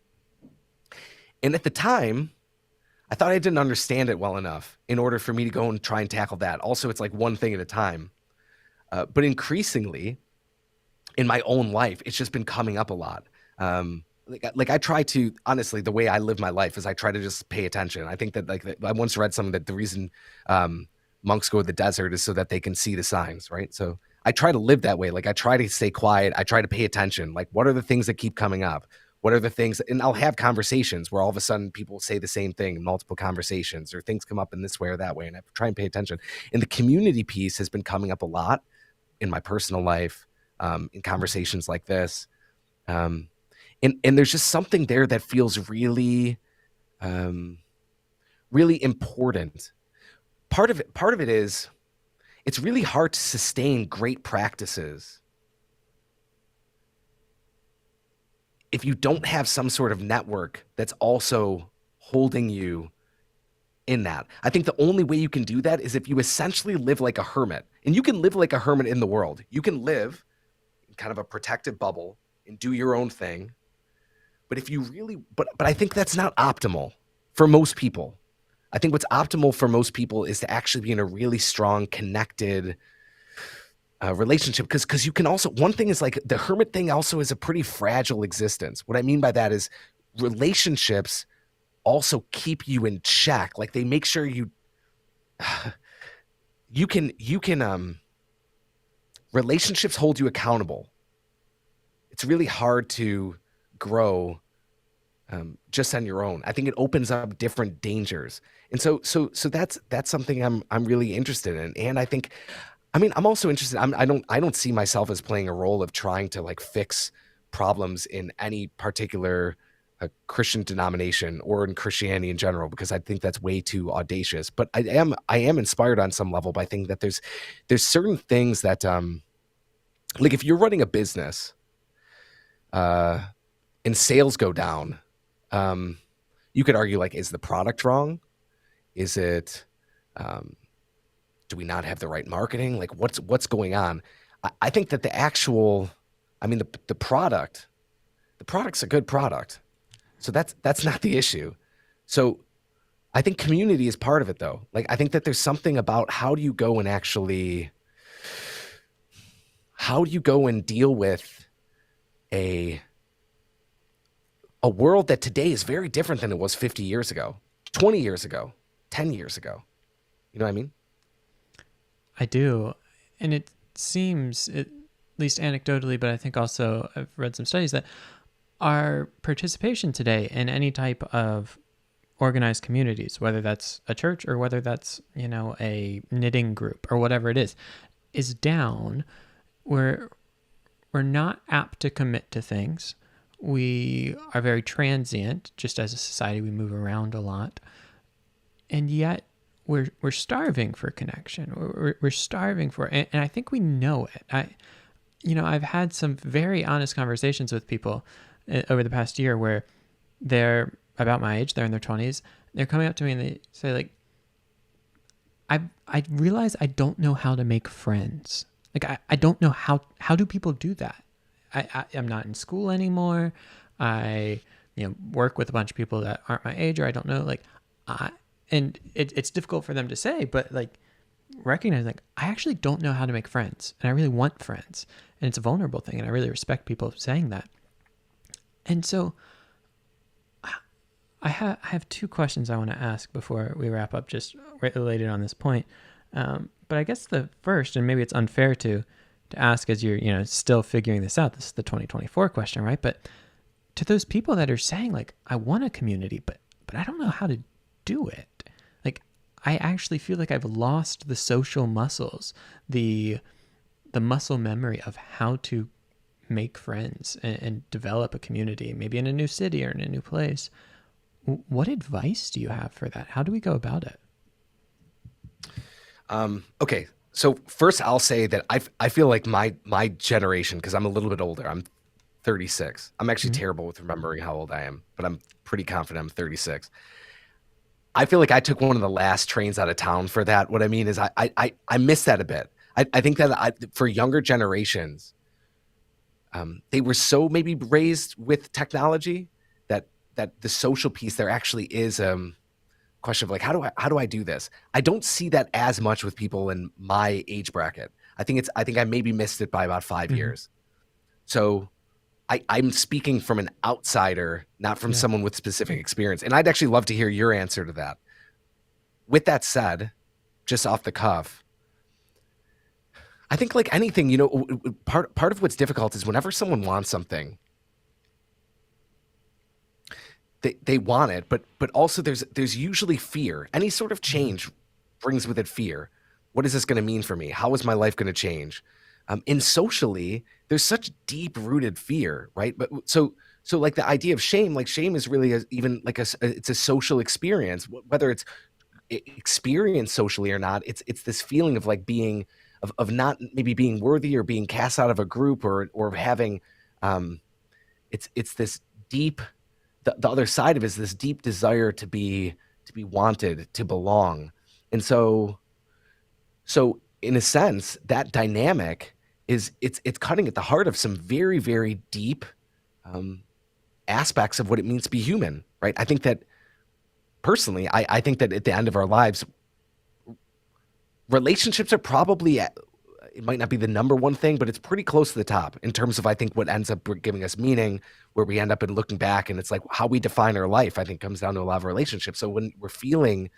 Speaker 1: And at the time, I thought I didn't understand it well enough in order for me to go and try and tackle that. Also, it's like one thing at a time. But increasingly, in my own life, it's just been coming up a lot. Like I try to honestly, the way I live my life is I try to just pay attention. I think that I once read something that the reason monks go to the desert is so that they can see the signs, right? So I try to live that way. Like I try to stay quiet. I try to pay attention. Like what are the things that keep coming up? What are the things? And I'll have conversations where all of a sudden people say the same thing in multiple conversations, or things come up in this way or that way, and I try and pay attention. And the community piece has been coming up a lot in my personal life, in conversations like this. Um, and there's just something there that feels really, really important. Part of it is it's really hard to sustain great practices if you don't have some sort of network that's also holding you in that. I think the only way you can do that is if you essentially live like a hermit. And you can live like a hermit in the world. You can live in kind of a protective bubble and do your own thing. But if you really but I think that's not optimal for most people. I think what's optimal for most people is to actually be in a really strong, connected relationship. Because you can also, one thing is like the hermit thing also is a pretty fragile existence. What I mean by that is relationships also keep you in check. Like they make sure you can relationships hold you accountable. It's really hard to grow just on your own. I think it opens up different dangers, and so that's something I'm really interested in. And I think, I mean, I'm also interested. I don't see myself as playing a role of trying to like fix problems in any particular Christian denomination or in Christianity in general, because I think that's way too audacious. But I am inspired on some level by thinking that there's certain things that like if you're running a business uh, and sales go down, you could argue like, is the product wrong? Is it um, do we not have the right marketing? Like what's going on? I think that the actual, I mean, the product's a good product. So that's not the issue. So I think community is part of it though. Like I think that there's something about how do you go and deal with a a world that today is very different than it was 50 years ago, 20 years ago, 10 years ago. You know what I mean?
Speaker 2: I do. And it seems, at least anecdotally, but I think also I've read some studies that our participation today in any type of organized communities, whether that's a church or whether that's, a knitting group or whatever it is down. We're not apt to commit to things. We are very transient. Just as a society, we move around a lot. And yet we're starving for connection. We're starving for it. And I think we know it. I've had some very honest conversations with people over the past year where they're about my age, they're in their 20s. They're coming up to me and they say like, I realize I don't know how to make friends. Like I don't know how do people do that? I'm not in school anymore. I work with a bunch of people that aren't my age, or I don't know. Like and it's difficult for them to say, but like recognize like I actually don't know how to make friends, and I really want friends, and it's a vulnerable thing, and I really respect people saying that. And so I have two questions I want to ask before we wrap up, just related on this point. But I guess the first, and maybe it's unfair to ask as you're still figuring this out. This is the 2024 question, right? But to those people that are saying like, I want a community, but I don't know how to do it. Like, I actually feel like I've lost the social muscles, the muscle memory of how to make friends and develop a community, maybe in a new city or in a new place. What advice do you have for that? How do we go about it?
Speaker 1: Okay. So first I'll say that I feel like my generation, because I'm a little bit older, I'm 36. I'm actually terrible with remembering how old I am, but I'm pretty confident I'm 36. I feel like I took one of the last trains out of town for that. What I mean is I miss that a bit. I think that for younger generations, they were so maybe raised with technology that the social piece there actually is question of like how do I do this? I don't see that as much with people in my age bracket. I think I maybe missed it by about 5
Speaker 2: Hmm.
Speaker 1: years. So I'm speaking from an outsider, not from
Speaker 2: Yeah.
Speaker 1: someone with specific experience. And I'd actually love to hear your answer to that. With that said, just off the cuff, I think like anything, part of what's difficult is whenever someone wants something, they want it, but also there's usually fear. Any sort of
Speaker 2: Hmm.
Speaker 1: change brings with it fear. What is this going to mean for me? How is my life going to change? And socially, there's such deep rooted fear, right? But so like the idea of shame, like shame is really even like it's a social experience, whether it's experienced socially or not. It's this feeling of like being of not maybe being worthy or being cast out of a group or having um, it's this deep the other side of it is this deep desire to be wanted, to belong. And so in a sense, that dynamic is it's cutting at the heart of some very, very deep um, aspects of what it means to be human, right? I think that personally, I think that at the end of our lives, relationships are probably it might not be the number one thing, but it's pretty close to the top in terms of I think what ends up giving us meaning, where we end up in looking back, and it's like how we define our life. I think comes down to a lot of relationships. So when we're feeling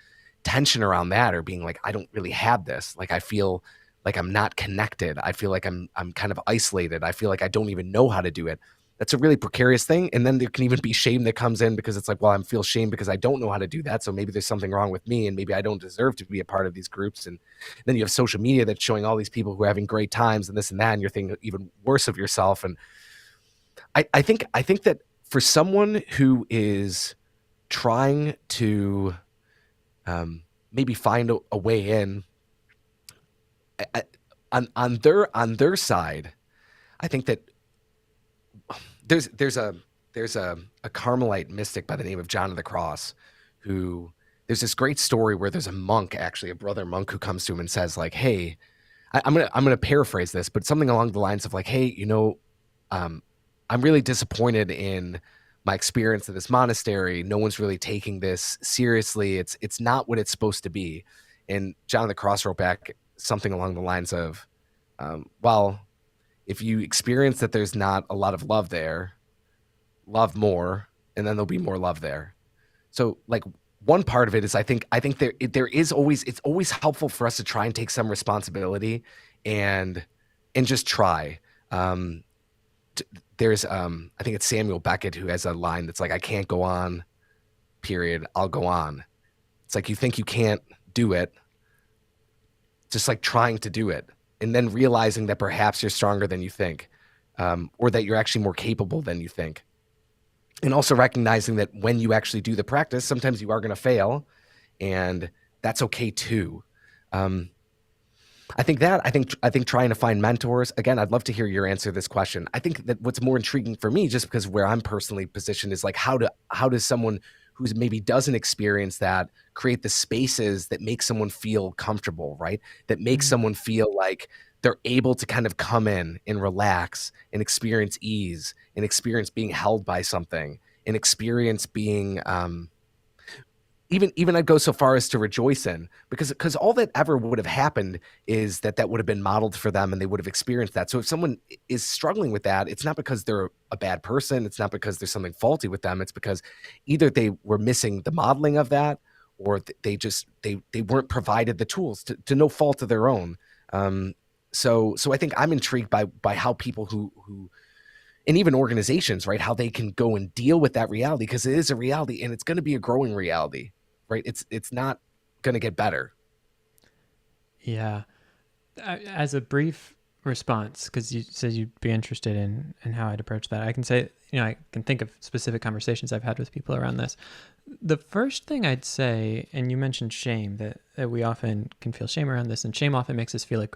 Speaker 1: tension around that, or being like, I don't really have this, like I feel like I'm not connected. I feel like I'm kind of isolated. I feel like I don't even know how to do it. That's a really precarious thing. And then there can even be shame that comes in because it's like, well, I feel shame because I don't know how to do that. So maybe there's something wrong with me and maybe I don't deserve to be a part of these groups. And then you have social media that's showing all these people who are having great times and this and that, and you're thinking even worse of yourself. And I think that for someone who is trying to maybe find a way in I, on their side, I think that there's there's a there's a Carmelite mystic by the name of John of the Cross who there's this great story where there's a monk, actually a brother monk, who comes to him and says like, hey, I'm gonna paraphrase this, but something along the lines of like, hey, um, I'm really disappointed in my experience at this monastery. No one's really taking this seriously. It's not what it's supposed to be. And John of the Cross wrote back something along the lines of, well, if you experience that there's not a lot of love there, love more, and then there'll be more love there. So like one part of it is I think there is always it's always helpful for us to try and take some responsibility and just try. Um, there's I think it's Samuel Beckett who has a line that's like, I can't go on, period. I'll go on. It's like you think you can't do it, just like trying to do it, and then realizing that perhaps you're stronger than you think, or that you're actually more capable than you think. And also recognizing that when you actually do the practice, sometimes you are going to fail, and that's okay too. Um, I think trying to find mentors again. I'd love to hear your answer to this question. I think that what's more intriguing for me, just because where I'm personally positioned, is like how does someone who's maybe doesn't experience that create the spaces that make someone feel comfortable, right? That make
Speaker 2: Mm.
Speaker 1: someone feel like they're able to kind of come in and relax and experience ease and experience being held by something and experience being even I'd go so far as to rejoice in, because all that ever would have happened is that that would have been modeled for them and they would have experienced that. So if someone is struggling with that, it's not because they're a bad person, it's not because there's something faulty with them, it's because either they were missing the modeling of that, or they just they weren't provided the tools to no fault of their own. Um, so I think I'm intrigued by how people who and even organizations, right, how they can go and deal with that reality, because it is a reality and it's going to be a growing reality, right? It's not going to get better.
Speaker 2: Yeah. As a brief response, because you said you'd be interested in how I'd approach that, I can say, I can think of specific conversations I've had with people around this. The first thing I'd say, and you mentioned shame, that we often can feel shame around this, and shame often makes us feel like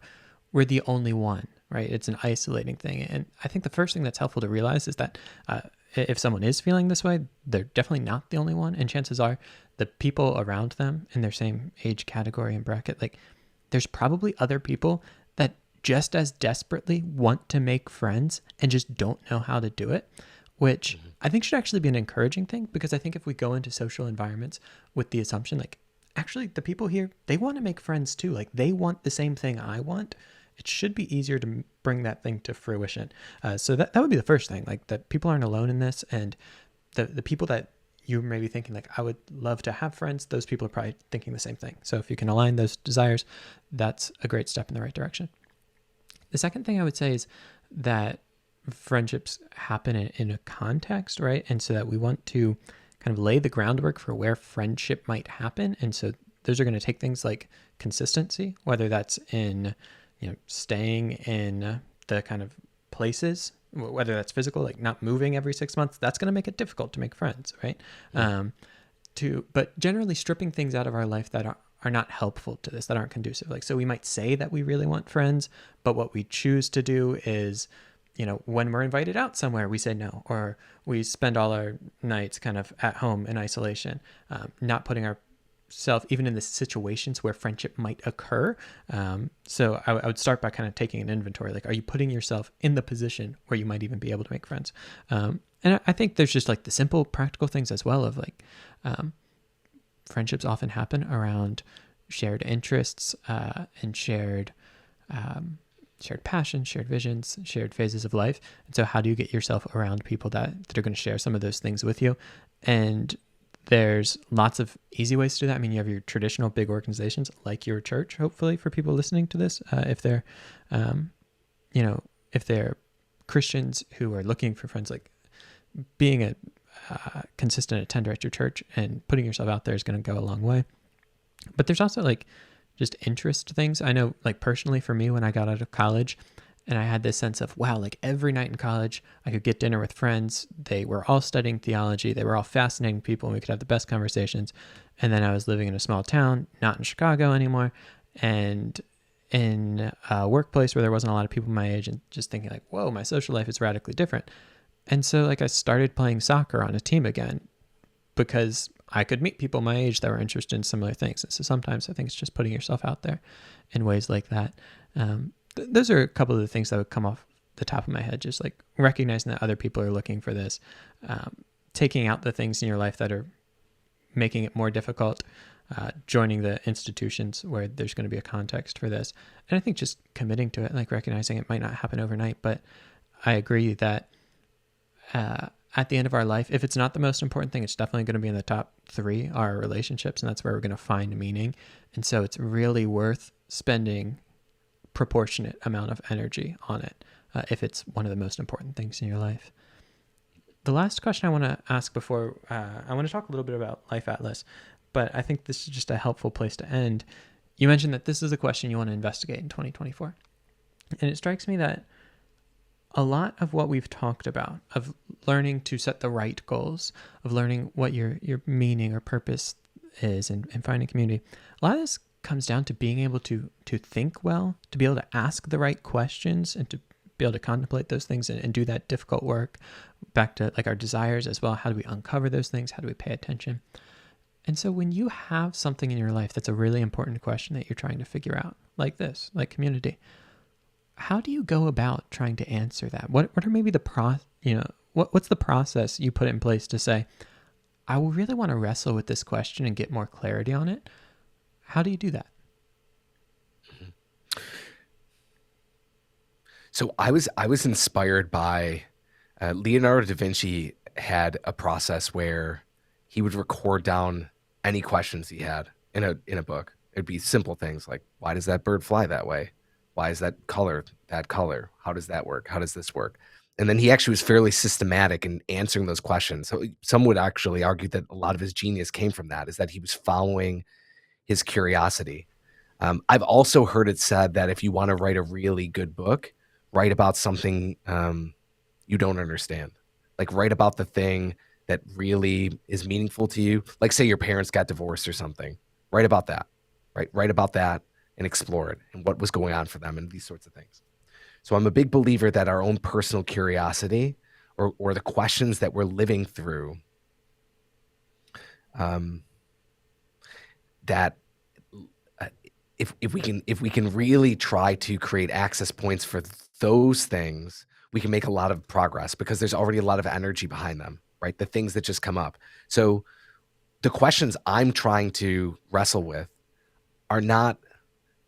Speaker 2: we're the only one, right? It's an isolating thing. And I think the first thing that's helpful to realize is that if someone is feeling this way, they're definitely not the only one. And chances are the people around them in their same age category and bracket, like there's probably other people that just as desperately want to make friends and just don't know how to do it, which I think should actually be an encouraging thing, because I think if we go into social environments with the assumption like, actually the people here, they want to make friends too, like they want the same thing I want, it should be easier to bring that thing to fruition. So that would be the first thing, like that people aren't alone in this, and the people that you may be thinking like, I would love to have friends, those people are probably thinking the same thing. So if you can align those desires, that's a great step in the right direction. The second thing I would say is that friendships happen in a context, right? And so that we want to kind of lay the groundwork for where friendship might happen. And so those are going to take things like consistency, whether that's in, staying in the kind of places, whether that's physical, like not moving every 6 months, that's going to make it difficult to make friends, right? Yeah. But generally stripping things out of our life that are not helpful to this, that aren't conducive. Like, so we might say that we really want friends, but what we choose to do is, when we're invited out somewhere, we say no, or we spend all our nights kind of at home in isolation, not putting ourselves even in the situations where friendship might occur. So I would start by kind of taking an inventory. Like, are you putting yourself in the position where you might even be able to make friends? And I think there's just like the simple practical things as well of like, friendships often happen around shared interests and shared passions, shared visions, shared phases of life. And so how do you get yourself around people that are going to share some of those things with you? And there's lots of easy ways to do that. I mean, you have your traditional big organizations like your church, hopefully, for people listening to this, if they're, if they're Christians who are looking for friends, like being a consistent attender at your church and putting yourself out there is going to go a long way. But there's also like just interest things. I know, like personally for me, when I got out of college and I had this sense of, wow, like every night in college, I could get dinner with friends. They were all studying theology. They were all fascinating people, and we could have the best conversations. And then I was living in a small town, not in Chicago anymore, and in a workplace where there wasn't a lot of people my age, and just thinking like, whoa, my social life is radically different. And so like I started playing soccer on a team again because I could meet people my age that were interested in similar things. And so sometimes I think it's just putting yourself out there in ways like that. Those are a couple of the things that would come off the top of my head, just like recognizing that other people are looking for this, taking out the things in your life that are making it more difficult, joining the institutions where there's going to be a context for this. And I think just committing to it, like recognizing it might not happen overnight, but I agree that at the end of our life, if it's not the most important thing, it's definitely going to be in the top 3, our relationships, and that's where we're going to find meaning. And so it's really worth spending proportionate amount of energy on it if it's one of the most important things in your life. The last question I want to ask before, I want to talk a little bit about Life Atlas, but I think this is just a helpful place to end. You mentioned that this is a question you want to investigate in 2024. And it strikes me that a lot of what we've talked about, of learning to set the right goals, of learning what your meaning or purpose is and finding community, a lot of this comes down to being able to think well, to be able to ask the right questions, and to be able to contemplate those things and do that difficult work. Back to like our desires as well. How do we uncover those things? How do we pay attention? And so when you have something in your life that's a really important question that you're trying to figure out, like this, like community, how do you go about trying to answer that? What are maybe what's the process you put in place to say, I really want to wrestle with this question and get more clarity on it? How do you do that?
Speaker 1: So I was inspired by Leonardo da Vinci had a process where he would record down any questions he had in a book. It'd be simple things like, why does that bird fly that way? Why is that color that color? How does that work? How does this work? And then he actually was fairly systematic in answering those questions. So some would actually argue that a lot of his genius came from that, is that he was following his curiosity. I've also heard it said that if you want to write a really good book, write about something you don't understand. Like write about the thing that really is meaningful to you. Like say your parents got divorced or something. Write about that, right? Write about that and explore it and what was going on for them and these sorts of things. So I'm a big believer that our own personal curiosity or the questions that we're living through that uh, if we can really try to create access points for those things, we can make a lot of progress because there's already a lot of energy behind them, right? The things that just come up. So the questions I'm trying to wrestle with are not,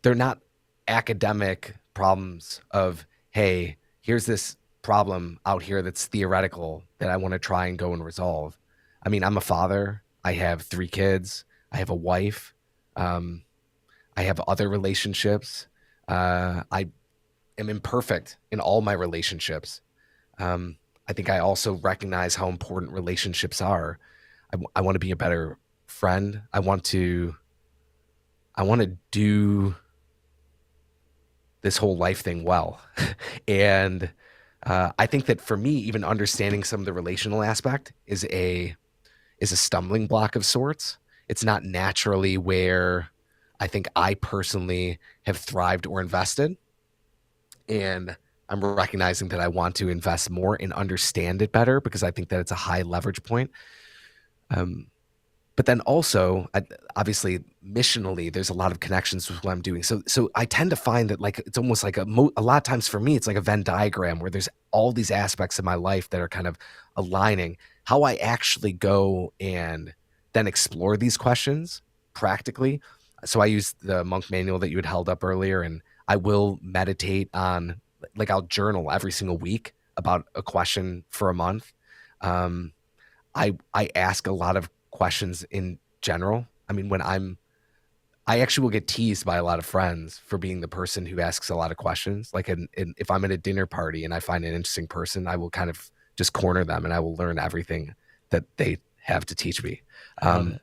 Speaker 1: they're not academic problems of, hey, here's this problem out here that's theoretical that I want to try and go and resolve. I mean, I'm a father. I have 3 kids. I have a wife. Um, I have other relationships. I am imperfect in all my relationships. Um, I think I also recognize how important relationships are. I want to be a better friend. I want to do this whole life thing well. And I think that for me, even understanding some of the relational aspect is a stumbling block of sorts. It's not naturally where I think I personally have thrived or invested. And I'm recognizing that I want to invest more and understand it better because I think that it's a high leverage point. Um, but then also, obviously, missionally, there's a lot of connections with what I'm doing. So I tend to find that like it's almost like a lot of times for me, it's like a Venn diagram where there's all these aspects of my life that are kind of aligning. How I actually go and then explore these questions practically. So I use the monk manual that you had held up earlier, and I will meditate on, like, I'll journal every single week about a question for a month. Um, I ask a lot of questions in general. I mean, I actually will get teased by a lot of friends for being the person who asks a lot of questions. Like, if I'm at a dinner party and I find an interesting person, I will kind of just corner them and I will learn everything that they have to teach me.
Speaker 2: I love
Speaker 1: Um,
Speaker 2: it.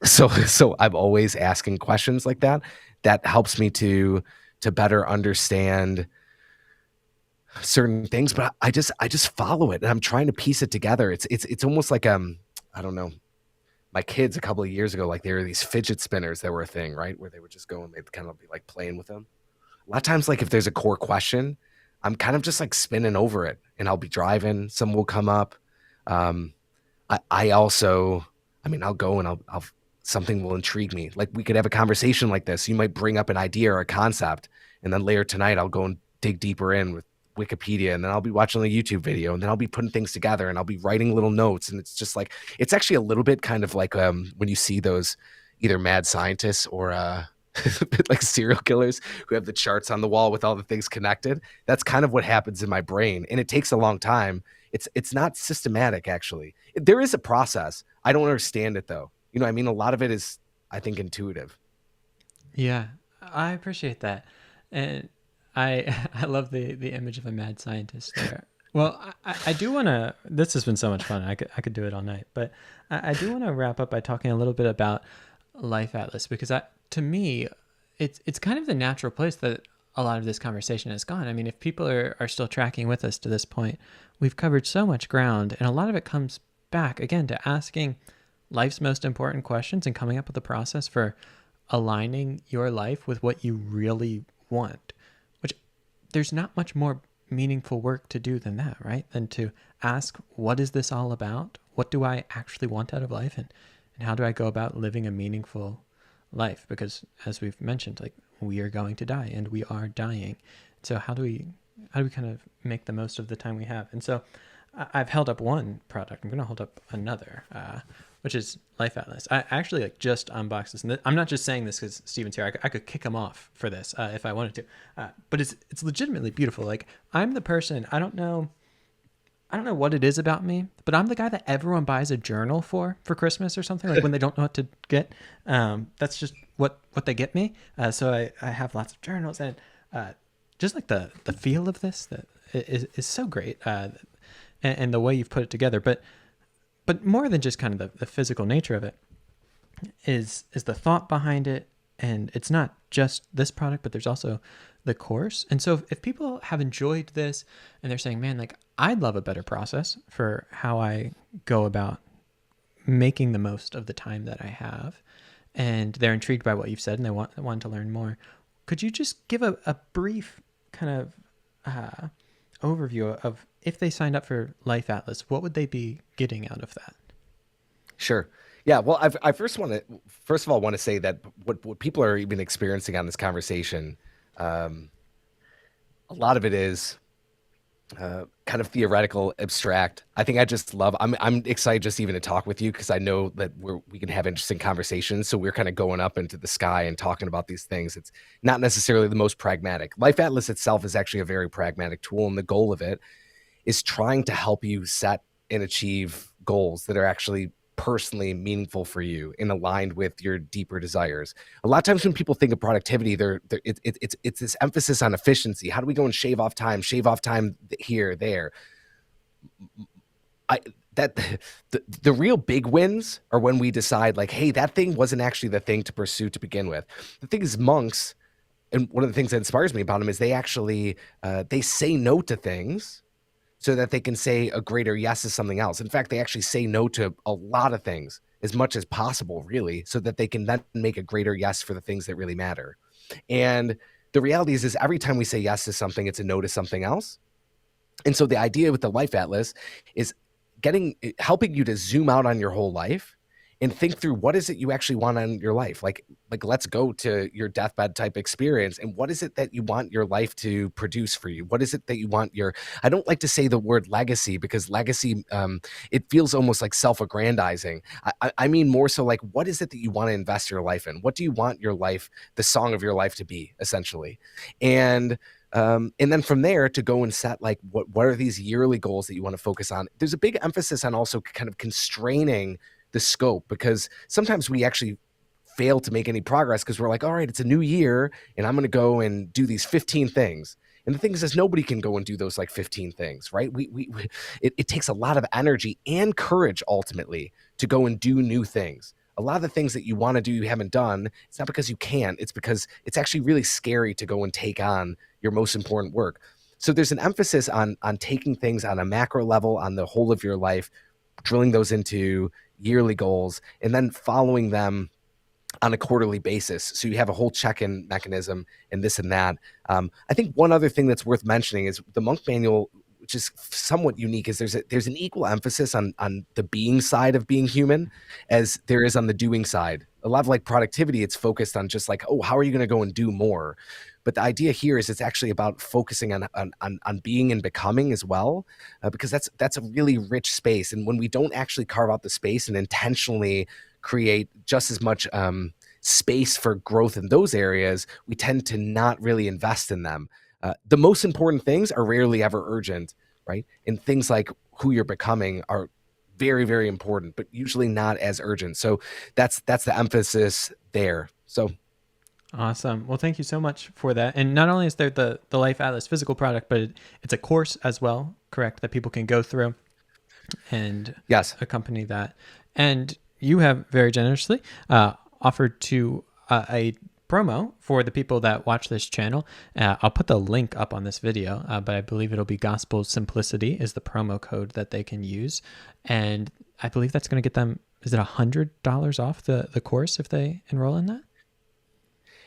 Speaker 1: so I'm always asking questions like that. That helps me to better understand certain things, but I just follow it and I'm trying to piece it together. It's almost like I don't know. My kids a couple of years ago, like, there were these fidget spinners that were a thing, right? Where they would just go and they'd kind of be like playing with them. A lot of times, like, if there's a core question, I'm kind of just like spinning over it and I'll be driving, some will come up. Um, I also, I mean, I'll go and I'll something will intrigue me. Like, we could have a conversation like this. You might bring up an idea or a concept, and then later tonight I'll go and dig deeper in with Wikipedia, and then I'll be watching a YouTube video, and then I'll be putting things together, and I'll be writing little notes, and it's just like it's actually a little bit kind of like when you see those either mad scientists or like serial killers who have the charts on the wall with all the things connected. That's kind of what happens in my brain, and it takes a long time. It's not systematic, actually. There is a process. I don't understand it though. You know what I mean? A lot of it is, I think, intuitive.
Speaker 2: Yeah, I appreciate that, and I I love the image of a mad scientist there. Well, I do want to. This has been so much fun. I could do it all night, but I do want to wrap up by talking a little bit about Life Atlas because to me, it's kind of the natural place that a lot of this conversation has gone. I mean, if people are still tracking with us to this point, we've covered so much ground, and a lot of it comes back again to asking life's most important questions and coming up with a process for aligning your life with what you really want, which there's not much more meaningful work to do than that, right? Than to ask, what is this all about? What do I actually want out of life? And how do I go about living a meaningful life? Because as we've mentioned, like, we are going to die and we are dying. So how do we kind of make the most of the time we have? And so I've held up one product. I'm going to hold up another, which is Life Atlas. I actually like just unboxed this, and I'm not just saying this because Steven's here. I could kick him off for this if I wanted to, but it's legitimately beautiful. Like, I'm the person. I don't know what it is about me, but I'm the guy that everyone buys a journal for Christmas or something. Like, when they don't know what to get, that's just what they get me. So I have lots of journals, and just like the feel of this that is so great, and the way you've put it together. But more than just kind of the physical nature of it is the thought behind it. And it's not just this product, but there's also the course. And so if people have enjoyed this and they're saying, man, like, I'd love a better process for how I go about making the most of the time that I have, and they're intrigued by what you've said and they want to learn more, could you just give a brief kind of overview of if they signed up for Life Atlas, what would they be getting out of that?
Speaker 1: Sure. Yeah, well, I first of all want to say that what people are even experiencing on this conversation, um, a lot of it is kind of theoretical, abstract. I think I just love. I'm excited just even to talk with you because I know that we can have interesting conversations. So we're kind of going up into the sky and talking about these things. It's not necessarily the most pragmatic. Life Atlas itself is actually a very pragmatic tool, and the goal of it is trying to help you set and achieve goals that are actually personally meaningful for you and aligned with your deeper desires. A lot of times when people think of productivity, it's this emphasis on efficiency. How do we go and shave off time here, there? I that the real big wins are when we decide like, hey, that thing wasn't actually the thing to pursue to begin with. The thing is, monks, and one of the things that inspires me about them is they actually they say no to things so that they can say a greater yes to something else. In fact, they actually say no to a lot of things as much as possible, really, so that they can then make a greater yes for the things that really matter. And the reality is every time we say yes to something, it's a no to something else. And so the idea with the Life Atlas is helping you to zoom out on your whole life and think through what is it you actually want on your life. Like let's go to your deathbed type experience, and what is it that you want your life to produce for you? What is it that you want your I don't like to say the word legacy, because legacy it feels almost like self-aggrandizing. I mean more so like, what is it that you want to invest your life in? What do you want your life, the song of your life, to be, essentially? And then from there to go and set like what are these yearly goals that you want to focus on. There's a big emphasis on also kind of constraining the scope, because sometimes we actually fail to make any progress because we're like, all right, it's a new year and I'm going to go and do these 15 things. And the thing is nobody can go and do those like 15 things, right? It takes a lot of energy and courage ultimately to go and do new things. A lot of the things that you want to do you haven't done. It's not because you can't, it's because it's actually really scary to go and take on your most important work. So there's an emphasis on taking things on a macro level, on the whole of your life, drilling those into yearly goals, and then following them on a quarterly basis. So you have a whole check-in mechanism and this and that. I think one other thing that's worth mentioning is the monk manual, which is somewhat unique, is there's an equal emphasis on the being side of being human as there is on the doing side. A lot of like productivity, it's focused on just like, oh, how are you going to go and do more? But the idea here is it's actually about focusing on being and becoming as well, because that's a really rich space. And when we don't actually carve out the space and intentionally create just as much space for growth in those areas, we tend to not really invest in them. The most important things are rarely ever urgent, right? And things like who you're becoming are very, very important, but usually not as urgent. So that's the emphasis there. So
Speaker 2: Awesome. Well, thank you so much for that. And not only is there the Life Atlas physical product, but it's a course as well, correct, that people can go through and
Speaker 1: yes,
Speaker 2: accompany that. And you have very generously offered to a promo for the people that watch this channel. I'll put the link up on this video, but I believe it'll be Gospel Simplicity is the promo code that they can use. And I believe that's going to get them, is it $100 off the course if they enroll in that?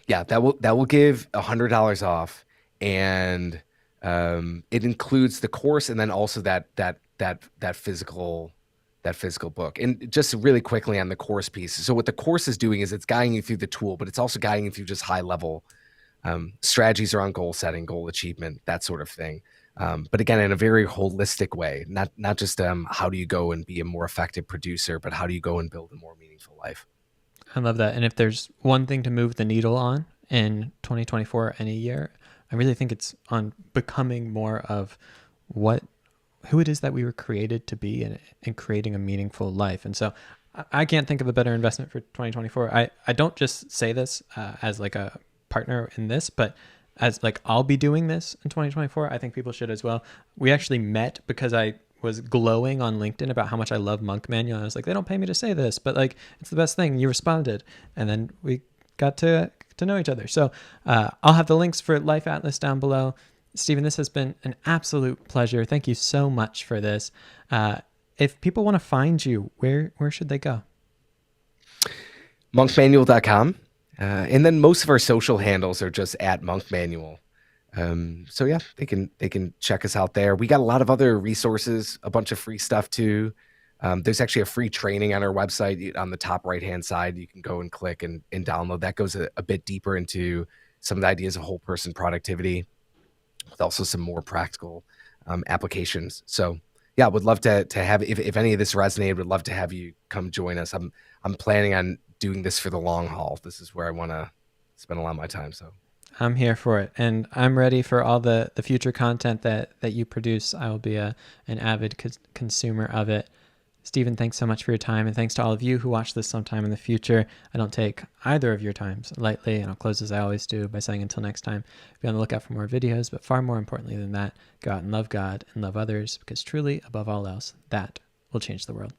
Speaker 1: yeah, that will give $100 off, and it includes the course and then also that physical book. And just really quickly on the course piece. So what the course is doing is it's guiding you through the tool, but it's also guiding you through just high level strategies around goal setting, goal achievement, that sort of thing. But again, in a very holistic way, not just how do you go and be a more effective producer, but how do you go and build a more meaningful life.
Speaker 2: I love that. And if there's one thing to move the needle on in 2024, any year, I really think it's on becoming more of who it is that we were created to be, and creating a meaningful life. And so I can't think of a better investment for 2024. I don't just say this as like a partner in this, but as like I'll be doing this in 2024. I think people should as well. We actually met because I was glowing on LinkedIn about how much I love Monk Manual. I was like, they don't pay me to say this, but like, it's the best thing. You responded, and then we got to know each other. So I'll have the links for Life Atlas down below. Stephen, this has been an absolute pleasure. Thank you so much for this. If people want to find you, where should they go?
Speaker 1: Monkmanual.com. And then most of our social handles are just at Monk Manual. So yeah, they can check us out there. We got a lot of other resources, a bunch of free stuff too. There's actually a free training on our website on the top right-hand side. You can go and click and download. That goes a bit deeper into some of the ideas of whole person productivity, with also some more practical applications. So yeah, would love to have, if any of this resonated, would love to have you come join us. I'm planning on doing this for the long haul. This is where I want to spend a lot of my time. So
Speaker 2: I'm here for it, and I'm ready for all the future content that you produce. I will be an avid consumer of it. Stephen, thanks so much for your time, and thanks to all of you who watch this sometime in the future. I don't take either of your times lightly, and I'll close as I always do by saying until next time, be on the lookout for more videos, but far more importantly than that, go out and love God and love others, because truly, above all else, that will change the world.